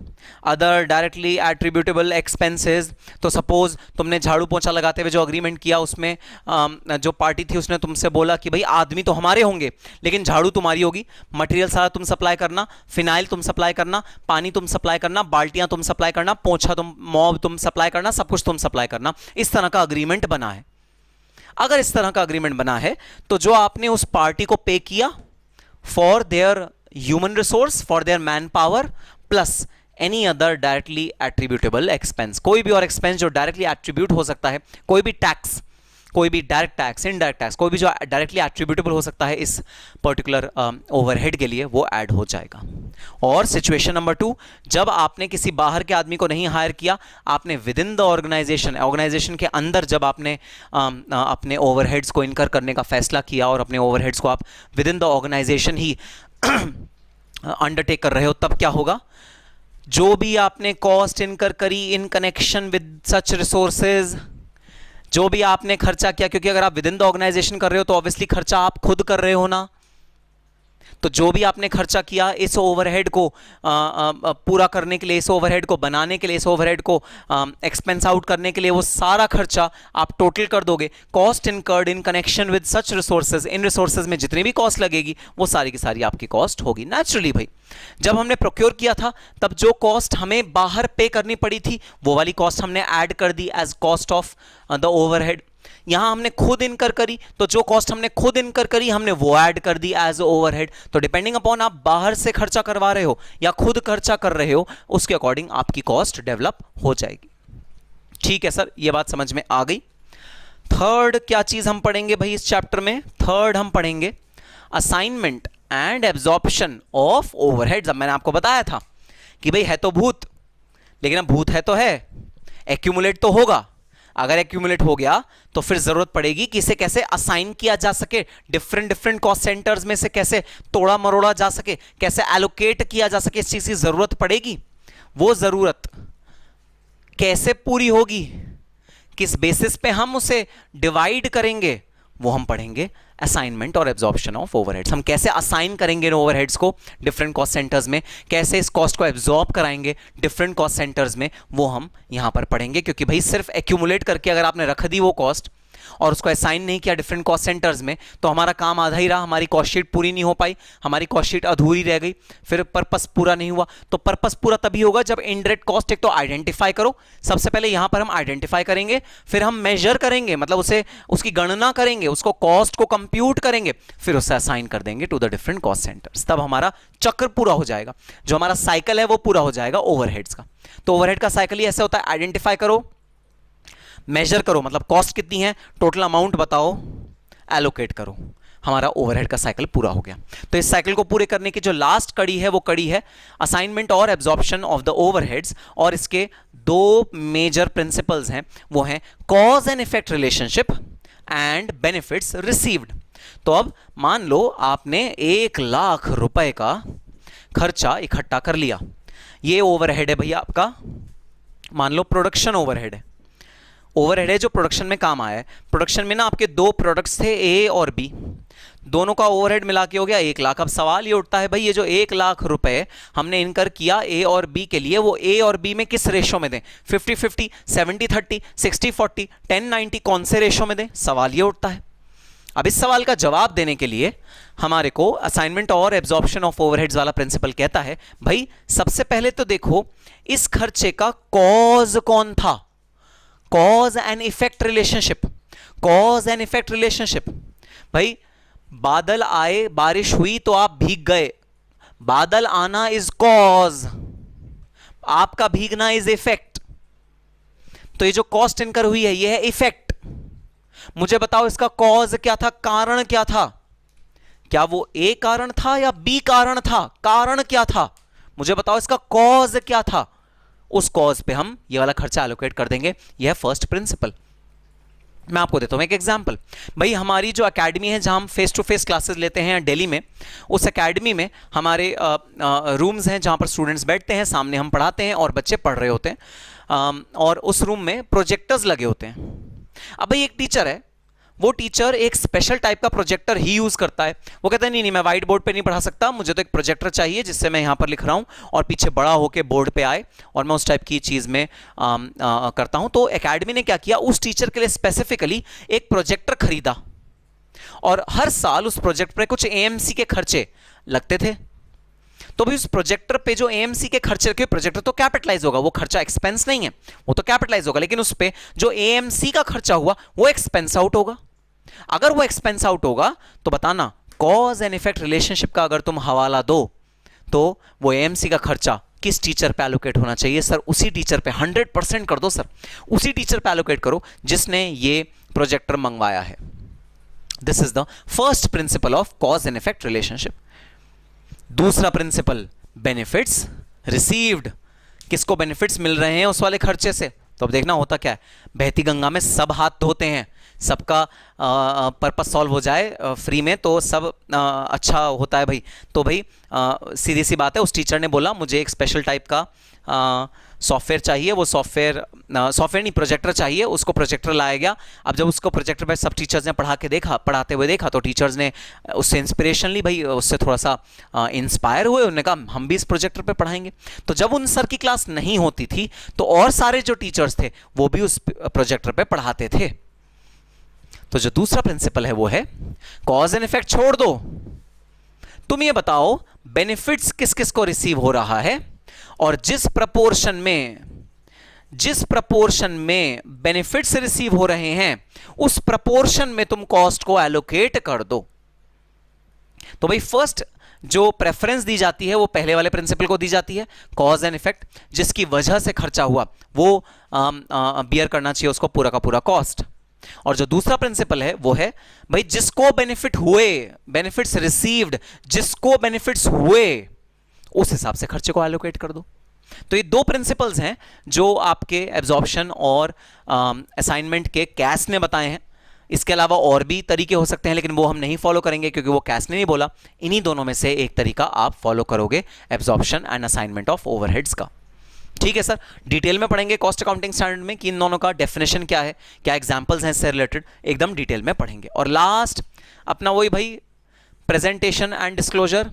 अदर डायरेक्टली एट्रीब्यूटेबल एक्सपेंसेस। तो सपोज तुमने झाड़ू पोंछा लगाते हुए जो अग्रीमेंट किया, उसमें जो पार्टी थी उसने तुमसे बोला कि भाई आदमी तो हमारे होंगे लेकिन झाड़ू तुम्हारी होगी, मटेरियल सारा तुम सप्लाई करना, फिनाइल तुम सप्लाई करना, पानी तुम सप्लाई करना, बाल्टियां तुम सप्लाई करना, पोंछा तुम, मॉब तुम सप्लाई करना, सब कुछ तुम सप्लाई करना। इस तरह का अग्रीमेंट बना है। अगर इस तरह का अग्रीमेंट बना है तो जो आपने उस पार्टी को पे किया for their human resource, for their manpower, plus any other directly attributable expense, कोई भी और expense जो directly attribute हो सकता है, कोई भी टैक्स, कोई भी डायरेक्ट टैक्स, इनडायरेक्ट टैक्स, कोई भी जो डायरेक्टली एट्रीब्यूटेबल हो सकता है इस पर्टिकुलर ओवरहेड के लिए, वो ऐड हो जाएगा। और सिचुएशन नंबर 2, जब आपने किसी बाहर के आदमी को नहीं हायर किया, आपने विद इन द ऑर्गेनाइजेशन के अंदर जब आपने अपने ओवरहेड्स को इनकर करने का फैसला किया और अपने ओवरहेड्स को आप विद इन द ऑर्गेनाइजेशन ही अंडरटेक कर रहे हो, तब क्या होगा? जो भी आपने कॉस्ट इनकर करी in connection with such resources, जो भी आपने खर्चा किया, क्योंकि अगर आप विद इन द ऑर्गेनाइजेशन कर रहे हो तो ऑब्वियसली खर्चा आप खुद कर रहे हो ना, तो जो भी आपने खर्चा किया इस ओवरहेड को पूरा करने के लिए, इस ओवरहेड को बनाने के लिए, इस ओवरहेड को एक्सपेंस आउट करने के लिए, वो सारा खर्चा आप टोटल कर दोगे। Cost incurred in connection with such resources, in resources में जितनी भी कॉस्ट लगेगी वो सारी की सारी आपकी कॉस्ट होगी। नेचुरली भाई जब हमने प्रोक्योर किया था तब जो कॉस्ट हमें बाहर पे करनी पड़ी थी वो वाली कॉस्ट हमने ऐड कर दी as cost of the overhead. यहां हमने खुद इनकर करी तो जो कॉस्ट हमने खुद इनकर करी हमने वो ऐड कर दी एज ओवरहेड। तो डिपेंडिंग अपॉन आप बाहर से खर्चा करवा रहे हो या खुद खर्चा कर रहे हो उसके अकॉर्डिंग आपकी कॉस्ट डेवलप हो जाएगी। ठीक है सर, ये बात समझ में आ गई। थर्ड क्या चीज हम पढ़ेंगे भाई इस चैप्टर में? थर्ड हम पढ़ेंगे assignment and absorption of overheads. अब मैंने आपको बताया था कि भाई है तो भूत, लेकिन अब भूत है तो है, एक्यूमुलेट तो होगा। अगर एक्यूमुलेट हो गया तो फिर जरूरत पड़ेगी कि इसे कैसे असाइन किया जा सके, डिफरेंट डिफरेंट कॉस्ट सेंटर्स में से कैसे तोड़ा मरोड़ा जा सके, कैसे एलोकेट किया जा सके, इस चीज की जरूरत पड़ेगी। वो जरूरत कैसे पूरी होगी, किस बेसिस पे हम उसे डिवाइड करेंगे, वो हम पढ़ेंगे असाइनमेंट और एब्जॉर्प्शन ऑफ ओवरहेड्स। हम कैसे असाइन करेंगे इन ओवरहेड्स को डिफरेंट कॉस्ट सेंटर्स में, कैसे इस कॉस्ट को एब्जॉर्ब कराएंगे डिफरेंट कॉस्ट सेंटर्स में, वो हम यहां पर पढ़ेंगे। क्योंकि भाई सिर्फ एक्यूमुलेट करके अगर आपने रख दी वो कॉस्ट और उसको असाइन नहीं किया डिफरेंट कॉस्ट सेंटर्स में तो हमारा काम आधा ही रहा, हमारी कॉस्ट शीट पूरी नहीं हो पाई, हमारी कॉस्ट शीट अधूरी रह गई, फिर पर्पस पूरा नहीं हुआ। तो पर्पस पूरा तभी होगा जब इनडायरेक्ट कॉस्ट एक तो आइडेंटिफाई करो, सबसे पहले यहां पर हम आइडेंटिफाई करेंगे, फिर हम मेजर करेंगे, मतलब उसे उसकी गणना करेंगे, उसको कॉस्ट को कंप्यूट करेंगे, फिर उसे असाइन कर देंगे to the different cost centres. तब हमारा चक्र पूरा हो जाएगा, जो हमारा साइकिल है वो पूरा हो जाएगा ओवरहेड्स का। तो ओवरहेड का साइकिल ही ऐसे होता है, आइडेंटिफाई करो, मेजर करो, मतलब कॉस्ट कितनी है, टोटल अमाउंट बताओ, एलोकेट करो, हमारा ओवरहेड का साइकिल पूरा हो गया। तो इस साइकिल को पूरे करने की जो लास्ट कड़ी है वो कड़ी है असाइनमेंट और एब्जॉर्प्शन ऑफ द ओवरहेड्स। और इसके दो मेजर प्रिंसिपल्स हैं, वो हैं cause and effect relationship and benefits received. तो अब मान लो आपने 1,00,000 रुपए का खर्चा इकट्ठा कर लिया, ये ओवरहेड है भैया आपका, मान लो प्रोडक्शन ओवरहेड है, ओवरहेड है जो प्रोडक्शन में काम आया है। प्रोडक्शन में ना आपके दो प्रोडक्ट्स थे ए और बी, दोनों का ओवरहेड मिला के हो गया 1,00,000। अब सवाल ये उठता है भाई ये जो 1,00,000 रुपए हमने इनकर किया ए और बी के लिए, वो ए और बी में किस रेशो में दें, 50-50, 70-30, 60-40, 10-90, कौन से रेशो में दें, सवाल ये उठता है। अब इस सवाल का जवाब देने के लिए हमारे को असाइनमेंट और एब्जॉर्प्शन ऑफ ओवरहेड्स वाला प्रिंसिपल कहता है भाई सबसे पहले तो देखो इस खर्चे का कॉज कौन था, cause and effect relationship, cause and effect relationship. भाई बादल आए, बारिश हुई तो आप भीग गए, बादल आना इज कॉज, आपका भीगना इज इफेक्ट। तो ये जो कॉस्ट इनकर हुई है ये है इफेक्ट। मुझे बताओ इसका कॉज क्या था, कारण क्या था, क्या वो ए कारण था या बी कारण था, कारण क्या था, मुझे बताओ इसका कॉज क्या था, उस कॉज पे हम ये वाला खर्चा एलोकेट कर देंगे। यह है फर्स्ट प्रिंसिपल। मैं आपको देता हूं एक एग्जांपल। भाई हमारी जो एकेडमी है जहां हम फेस टू फेस क्लासेस लेते हैं दिल्ली में, उस एकेडमी में हमारे रूम्स हैं जहां पर स्टूडेंट्स बैठते हैं, सामने हम पढ़ाते हैं और बच्चे पढ़ रहे होते हैं, और उस रूम में प्रोजेक्टर्स लगे होते हैं। अब भाई एक टीचर है, वो टीचर एक स्पेशल टाइप का प्रोजेक्टर ही यूज करता है। वो कहता है नहीं मैं व्हाइट बोर्ड पे नहीं पढ़ा सकता, मुझे तो एक प्रोजेक्टर चाहिए जिससे मैं यहां पर लिख रहा हूं और पीछे बड़ा होके बोर्ड पे आए और मैं उस टाइप की चीज में करता हूं। तो एकेडमी ने क्या किया, उस टीचर के लिए स्पेसिफिकली एक प्रोजेक्टर खरीदा और हर साल उस प्रोजेक्ट पर कुछ एएमसी के खर्चे लगते थे। तो भी उस प्रोजेक्टर पे जो एएमसी के खर्चे के, प्रोजेक्टर तो कैपिटलाइज होगा, वो खर्चा एक्सपेंस नहीं है, वो तो कैपिटलाइज होगा, लेकिन उस पे जो एएमसी का खर्चा हुआ वो एक्सपेंस आउट होगा। अगर वो एक्सपेंस आउट होगा तो बताना कॉज एंड इफेक्ट रिलेशनशिप का अगर तुम हवाला दो तो वो एएमसी का खर्चा किस टीचर पे एलोकेट होना चाहिए, सर उसी टीचर पे 100% कर दो, सर उसी टीचर पे एलोकेट करो जिसने ये प्रोजेक्टर मंगवाया है। This is the first principle of cause and effect relationship. दूसरा प्रिंसिपल बेनिफिट्स रिसीव्ड, किसको बेनिफिट्स मिल रहे हैं उस वाले खर्चे से। तो अब देखना होता क्या है, बहती गंगा में सब हाथ धोते हैं, सबका पर्पस सॉल्व हो जाए फ्री में तो सब अच्छा होता है भाई। तो भाई सीधी सी बात है, उस टीचर ने बोला मुझे एक स्पेशल टाइप का सॉफ्टवेयर चाहिए, वो सॉफ्टवेयर नहीं, प्रोजेक्टर चाहिए, उसको प्रोजेक्टर लाया गया। अब जब उसको प्रोजेक्टर पे सब टीचर्स ने पढ़ाते हुए देखा, तो टीचर्स ने उससे इंस्पिरेशन ली, भाई उससे थोड़ा सा इंस्पायर हुए, उन्होंने कहा हम भी इस प्रोजेक्टर पे पढ़ाएंगे। तो जब उन सर की क्लास नहीं होती थी तो और सारे जो टीचर्स थे वो भी उस प्रोजेक्टर पे पढ़ाते थे। तो जो दूसरा प्रिंसिपल है वो है कॉज एंड इफेक्ट छोड़ दो, तुम ये बताओ बेनिफिट्स किस किस को रिसीव हो रहा है, और जिस प्रपोर्शन में बेनिफिट्स रिसीव हो रहे हैं उस प्रपोर्शन में तुम कॉस्ट को एलोकेट कर दो। तो भाई फर्स्ट जो प्रेफरेंस दी जाती है वो पहले वाले प्रिंसिपल को दी जाती है, कॉज एंड इफेक्ट, जिसकी वजह से खर्चा हुआ वो बियर करना चाहिए उसको पूरा का पूरा कॉस्ट। और जो दूसरा प्रिंसिपल है वो है भाई जिसको बेनिफिट हुए, बेनिफिट्स रिसीव्ड, जिसको बेनिफिट्स हुए उस हिसाब से खर्चे को एलोकेट कर दो। तो ये दो प्रिंसिपल्स हैं जो आपके एब्जॉर्प्शन और असाइनमेंट के कैस ने बताए हैं। इसके अलावा और भी तरीके हो सकते हैं, लेकिन वो हम नहीं फॉलो करेंगे क्योंकि वो कैस ने नहीं बोला। इन्हीं दोनों में से एक तरीका आप फॉलो करोगे absorption and assignment of overheads का। ठीक है सर, डिटेल में पढ़ेंगे कॉस्ट अकाउंटिंग स्टैंडर्ड में कि इन दोनों का डेफिनेशन क्या है, क्या एग्जांपल्स हैं इससे रिलेटेड, एकदम डिटेल में पढ़ेंगे। और लास्ट अपना वही भाई presentation and disclosure,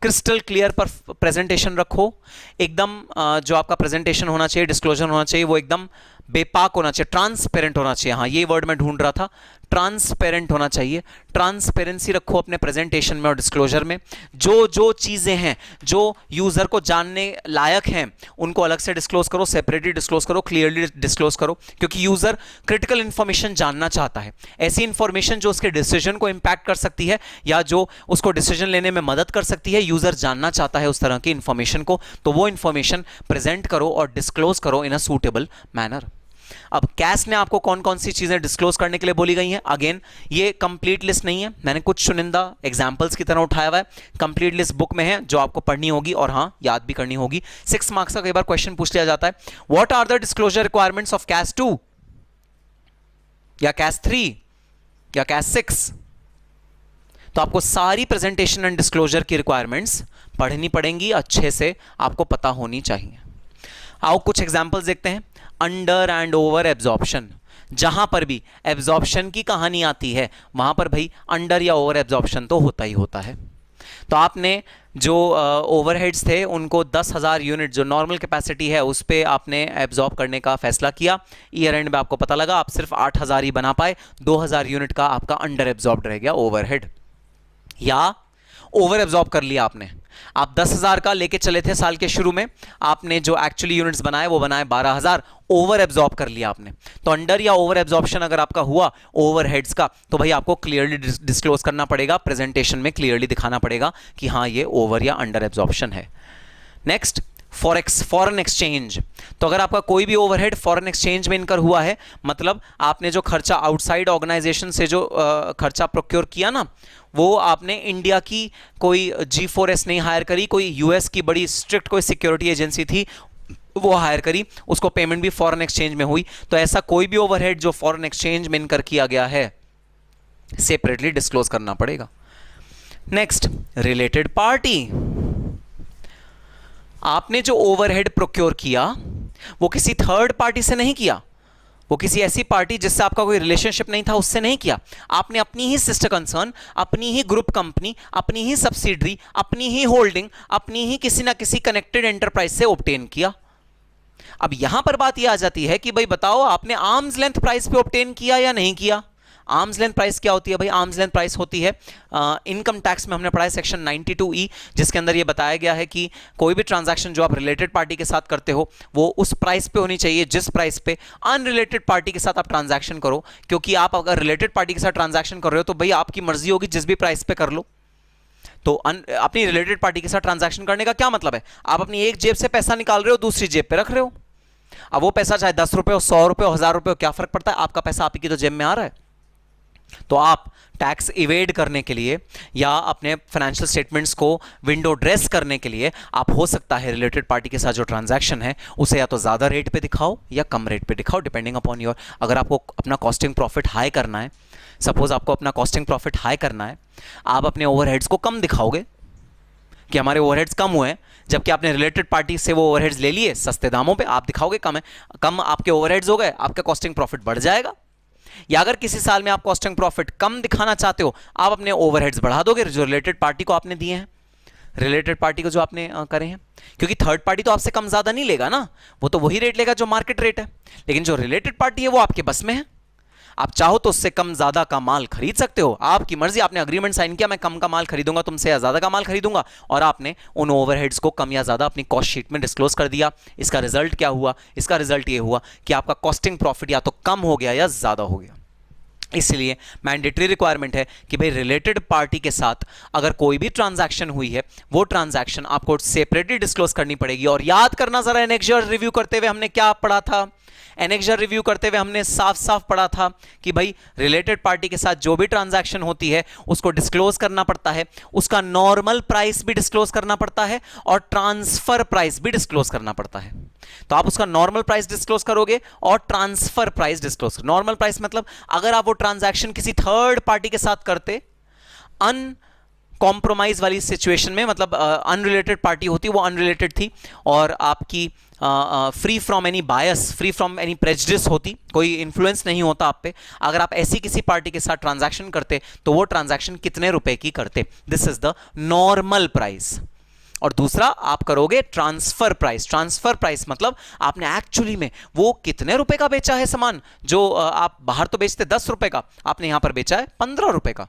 crystal clear पर प्रेजेंटेशन रखो एकदम। जो आपका प्रेजेंटेशन होना चाहिए, डिस्क्लोजर होना चाहिए, वो एकदम बेपाक होना चाहिए, ट्रांसपेरेंट होना चाहिए। हाँ, ये वर्ड मैं ढूंढ रहा था, ट्रांसपेरेंट होना चाहिए। ट्रांसपेरेंसी रखो अपने प्रेजेंटेशन में और डिस्क्लोजर में। जो जो चीज़ें हैं जो यूज़र को जानने लायक हैं उनको अलग से डिस्क्लोज करो, सेपरेटली डिस्क्लोज करो, क्लियरली डिस्क्लोज करो, क्योंकि यूज़र क्रिटिकल इंफॉर्मेशन जानना चाहता है, ऐसी इंफॉर्मेशन जो उसके डिसीजन को इंपैक्ट कर सकती है या जो उसको डिसीजन लेने में मदद कर सकती है। यूज़र जानना चाहता है उस तरह की इंफॉर्मेशन को, तो वो इंफॉर्मेशन प्रेजेंट करो और डिस्क्लोज करो इन अ सूटेबल मैनर। अब कैश ने आपको कौन कौन सी चीजें डिस्क्लोज करने के लिए बोली गई हैं, अगेन ये कंप्लीट लिस्ट नहीं है, मैंने कुछ चुनिंदा एग्जांपल्स की तरह उठाया हुआ है। कंप्लीट लिस्ट बुक में है जो आपको पढ़नी होगी और हाँ याद भी करनी होगी। 6 मार्क्स का कई बार क्वेश्चन पूछ लिया जाता है, what are the disclosure requirements of cash 2 या कैश 3 या कैश 6। तो आपको सारी प्रेजेंटेशन एंड डिस्क्लोजर की रिक्वायरमेंट्स पढ़नी पड़ेंगी, अच्छे से आपको पता होनी चाहिए। आओ कुछ एग्जांपल्स देखते हैं। अंडर एंड ओवर एब्जॉर्प्शन, जहां पर भी एब्जॉर्प्शन की कहानी आती है वहां पर भाई अंडर या ओवर एब्जॉर्प्शन तो होता ही होता है। तो आपने जो ओवरहेड्स थे उनको 10,000 यूनिट जो नॉर्मल कैपेसिटी है उस पर आपने एब्जॉर्ब करने का फैसला किया। ईयर एंड में आपको पता लगा आप सिर्फ 8,000 ही बना पाए, 2,000 यूनिट का आपका अंडर एब्जॉर्ब रह गया ओवरहेड, या ओवर एब्जॉर्ब कर लिया आपने। आप 10,000 का लेके चले थे साल के शुरू में, आपने जो एक्चुअली यूनिट्स बनाए वो बनाए 12,000, ओवर एब्जॉर्ब कर लिया आपने। तो अंडर या ओवर एब्जॉर्प्शन अगर आपका हुआ ओवरहेड्स का तो भाई आपको क्लियरली डिस्क्लोज करना पड़ेगा, प्रेजेंटेशन में क्लियरली दिखाना पड़ेगा कि हाँ ये ओवर या अंडर एब्जॉर्प्शन है। Next forex, foreign exchange. तो अगर आपका कोई भी ओवरहेड फॉरेन एक्सचेंज में इनकर हुआ है, मतलब आपने जो खर्चा आउटसाइड ऑर्गेनाइजेशन से जो खर्चा प्रोक्योर किया ना, वो आपने इंडिया की कोई G4S नहीं हायर करी, कोई यूएस की बड़ी स्ट्रिक्ट कोई सिक्योरिटी एजेंसी थी वो हायर करी, उसको पेमेंट भी फॉरेन एक्सचेंज में हुई। तो ऐसा कोई भी ओवरहेड जो फॉरेन एक्सचेंज में इनकर किया गया है सेपरेटली डिस्क्लोज करना पड़ेगा। नेक्स्ट रिलेटेड पार्टी, आपने जो ओवरहेड प्रोक्योर किया वो किसी थर्ड पार्टी से नहीं किया, वो किसी ऐसी पार्टी जिससे आपका कोई रिलेशनशिप नहीं था उससे नहीं किया। आपने अपनी ही सिस्टर कंसर्न, अपनी ही ग्रुप कंपनी, अपनी ही सब्सिडरी, अपनी ही होल्डिंग, अपनी ही किसी ना किसी कनेक्टेड एंटरप्राइज से ऑब्टेन किया। अब यहां पर बात यह आ जाती है कि भाई बताओ आपने आर्म्स लेंथ प्राइस पे ऑब्टेन किया या नहीं किया। आर्म्स लेंथ प्राइस क्या होती है भाई? आर्म्स लेंथ प्राइस होती है इनकम टैक्स में हमने पढ़ा है सेक्शन 92E, जिसके अंदर ये बताया गया है कि कोई भी ट्रांजैक्शन जो आप रिलेटेड पार्टी के साथ करते हो वो उस प्राइस पे होनी चाहिए जिस प्राइस पे अनरिलेटेड पार्टी के साथ आप ट्रांजैक्शन करो। क्योंकि आप अगर रिलेटेड पार्टी के साथ ट्रांजैक्शन कर रहे हो तो भाई आपकी मर्जी होगी जिस भी प्राइस पे कर लो। तो अपनी रिलेटेड पार्टी के साथ ट्रांजैक्शन करने का क्या मतलब है? आप अपनी एक जेब से पैसा निकाल रहे हो, दूसरी जेब पे रख रहे हो। अब वो पैसा चाहे 10 रुपए हो, 100 रुपए हो, 1000 रुपए हो, क्या फर्क पड़ता है? आपका पैसा आप ही की तो जेब में आ रहा है। तो आप टैक्स इवेड करने के लिए या अपने फाइनेंशियल स्टेटमेंट्स को विंडो ड्रेस करने के लिए आप हो सकता है रिलेटेड पार्टी के साथ जो ट्रांजैक्शन है उसे या तो ज़्यादा रेट पे दिखाओ या कम रेट पे दिखाओ, डिपेंडिंग अपॉन योर। अगर आपको अपना कॉस्टिंग प्रॉफिट हाई करना है, सपोज आपको अपना कॉस्टिंग प्रॉफिट हाई करना है, आप अपने ओवरहेड्स को कम दिखाओगे कि हमारे ओवरहेड्स कम हुए हैं, जबकि आपने रिलेटेड पार्टी से वो ओवरहेड्स ले लिए सस्ते दामों पे, आप दिखाओगे कम है, कम आपके ओवरहेड्स हो गए, आपका कॉस्टिंग प्रॉफिट बढ़ जाएगा। या अगर किसी साल में आप कॉस्टिंग प्रॉफिट कम दिखाना चाहते हो, आप अपने ओवरहेड्स बढ़ा दोगे जो रिलेटेड पार्टी को आपने दिए हैं, रिलेटेड पार्टी को जो आपने करे हैं, क्योंकि थर्ड पार्टी तो आपसे कम ज्यादा नहीं लेगा ना, वो तो वही रेट लेगा जो मार्केट रेट है, लेकिन जो रिलेटेड पार्टी है वो आपके बस में है। आप चाहो तो उससे कम ज्यादा का माल खरीद सकते हो, आपकी मर्जी, आपने अग्रीमेंट साइन किया मैं कम का माल खरीदूंगा तुमसे या ज्यादा का माल खरीदूंगा, और आपने उन ओवरहेड्स को कम या ज्यादा अपनी कॉस्ट शीट में डिस्क्लोज कर दिया। इसका रिजल्ट क्या हुआ? इसका रिजल्ट ये हुआ कि आपका कॉस्टिंग प्रॉफिट या तो कम हो गया या ज्यादा हो गया। इसलिए मैंडेटरी रिक्वायरमेंट है कि भाई रिलेटेड पार्टी के साथ अगर कोई भी ट्रांजैक्शन हुई है, वो ट्रांजैक्शन आपको सेपरेटली डिस्क्लोज करनी पड़ेगी। और याद करना जरा, एनेक्जर रिव्यू करते हुए हमने क्या पढ़ा था? एनेक्जर रिव्यू करते हुए हमने साफ साफ पढ़ा था कि भाई रिलेटेड पार्टी के साथ जो भी ट्रांजैक्शन होती है उसको डिस्क्लोज करना पड़ता है, उसका नॉर्मल प्राइस भी डिस्क्लोज करना पड़ता है और ट्रांसफर प्राइस भी डिस्क्लोज करना पड़ता है। तो आप उसका नॉर्मल प्राइस डिस्क्लोज करोगे और transfer price disclose. Normal price मतलब अगर आप वो ट्रांजैक्शन किसी थर्ड पार्टी के साथ करते, कॉम्प्रोमाइज वाली सिचुएशन में, मतलब अनरिलेटेड पार्टी होती, वो अनरिलेटेड थी और आपकी free from any bias, free from any prejudice होती, कोई इन्फ्लुएंस नहीं होता आप पे, अगर आप ऐसी किसी पार्टी के साथ ट्रांजैक्शन करते तो वो ट्रांजैक्शन कितने रुपए की करते? This is the normal price. और दूसरा आप करोगे ट्रांसफर प्राइस। ट्रांसफर प्राइस मतलब आपने एक्चुअली में वो कितने रुपए का बेचा है सामान, जो आप बाहर तो बेचते 10 रुपए का, आपने यहां पर बेचा है 15 रुपए का।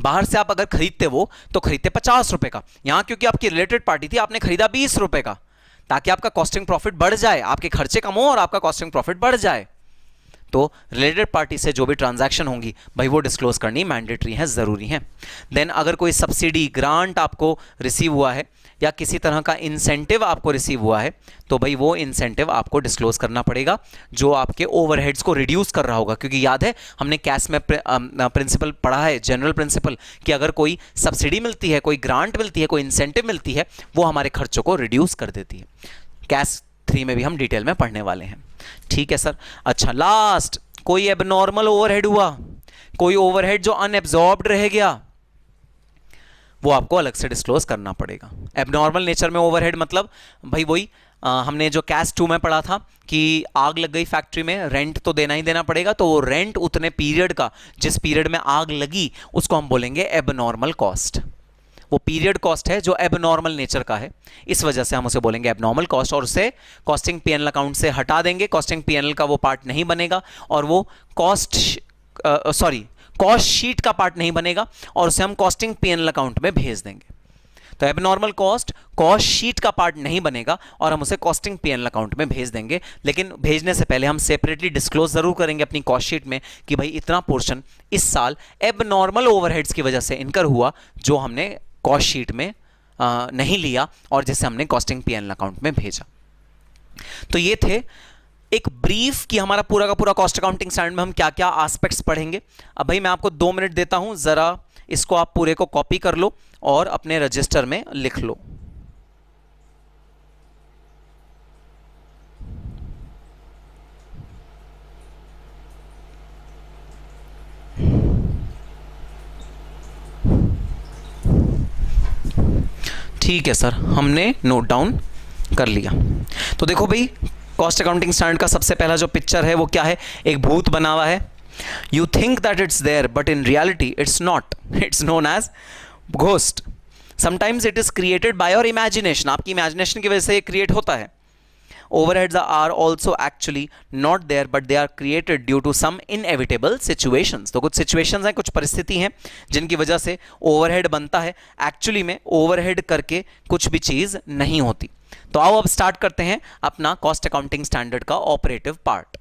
बाहर से आप अगर खरीदते वो तो खरीदते 50 रुपए का, यहां क्योंकि आपकी रिलेटेड पार्टी थी आपने खरीदा 20 रुपए का, ताकि आपका कॉस्टिंग प्रॉफिट बढ़ जाए, आपके खर्चे कम हो और आपका कॉस्टिंग प्रॉफिट बढ़ जाए। तो रिलेटेड पार्टी से जो भी ट्रांजैक्शन होंगी भाई वो डिस्क्लोज करनी मैंडेटरी है, जरूरी है। देन अगर कोई सब्सिडी ग्रांट आपको रिसीव हुआ है या किसी तरह का इंसेंटिव आपको रिसीव हुआ है तो भाई वो इंसेंटिव आपको डिस्क्लोज करना पड़ेगा, जो आपके ओवरहेड्स को रिड्यूस कर रहा होगा। क्योंकि याद है हमने कैश में प्रिंसिपल पढ़ा है, जनरल प्रिंसिपल, कि अगर कोई सब्सिडी मिलती है, कोई ग्रांट मिलती है, कोई इंसेंटिव मिलती है, वो हमारे खर्चों को रिड्यूस कर देती है। कैश 3 में भी हम डिटेल में पढ़ने वाले हैं। ठीक है सर। अच्छा, लास्ट कोई एबनॉर्मल ओवरहेड हुआ, कोई ओवरहेड जो अनएब्जॉर्ब्ड रह गया, वो आपको अलग से डिस्क्लोज करना पड़ेगा। एबनॉर्मल नेचर में ओवरहेड मतलब भाई वही हमने जो कैश 2 में पढ़ा था कि आग लग गई फैक्ट्री में, रेंट तो देना ही देना पड़ेगा, तो वो रेंट उतने पीरियड का, जिस पीरियड में आग लगी, उसको हम बोलेंगे एबनॉर्मल कॉस्ट। वो पीरियड कॉस्ट है जो एबनॉर्मल नेचर का है, इस वजह से हम उसे बोलेंगे एबनॉर्मल कॉस्ट, और उसे कॉस्टिंग पीएनएल अकाउंट से हटा देंगे। कॉस्टिंग पीएनएल का वो पार्ट नहीं बनेगा और वो कॉस्ट शीट का पार्ट नहीं बनेगा, और उसे हम कॉस्टिंग पीएनएल अकाउंट में भेज देंगे। तो एबनॉर्मल कॉस्ट शीट का पार्ट नहीं बनेगा और हम उसे कॉस्टिंग पीएनएल अकाउंट में भेज देंगे। लेकिन भेजने से पहले हम सेपरेटली डिस्क्लोज जरूर करेंगे अपनी कॉस्ट शीट में कि भाई इतना पोर्शन इस साल एबनॉर्मल ओवरहेड्स की वजह से इनकर हुआ, जो हमने कॉस्ट शीट में नहीं लिया और जिसे हमने कॉस्टिंग पीएनएल अकाउंट में भेजा। तो ये थे एक ब्रीफ कि हमारा पूरा का पूरा कॉस्ट अकाउंटिंग स्टैंडर्ड में हम क्या क्या एस्पेक्ट्स पढ़ेंगे। अब भाई मैं आपको 2 मिनट देता हूं, जरा इसको आप पूरे को कॉपी कर लो और अपने रजिस्टर में लिख लो। ठीक है सर, हमने नोट डाउन कर लिया। तो देखो भाई, कॉस्ट अकाउंटिंग स्टैंडर्ड का सबसे पहला जो पिक्चर है वो क्या है? एक भूत बना हुआ है। You think that it's there but in reality it's not, it's known as ghost. Sometimes it is created by your imagination, आपकी इमेजिनेशन की वजह से ये क्रिएट होता है। Overheads are also actually not there but they are created due to some inevitable situations। तो कुछ situations हैं, कुछ परिस्थिति हैं जिनकी वजह से overhead बनता है। एक्चुअली में overhead करके कुछ भी चीज़ नहीं होती। तो आओ अब स्टार्ट करते हैं अपना कॉस्ट अकाउंटिंग स्टैंडर्ड का ऑपरेटिव पार्ट।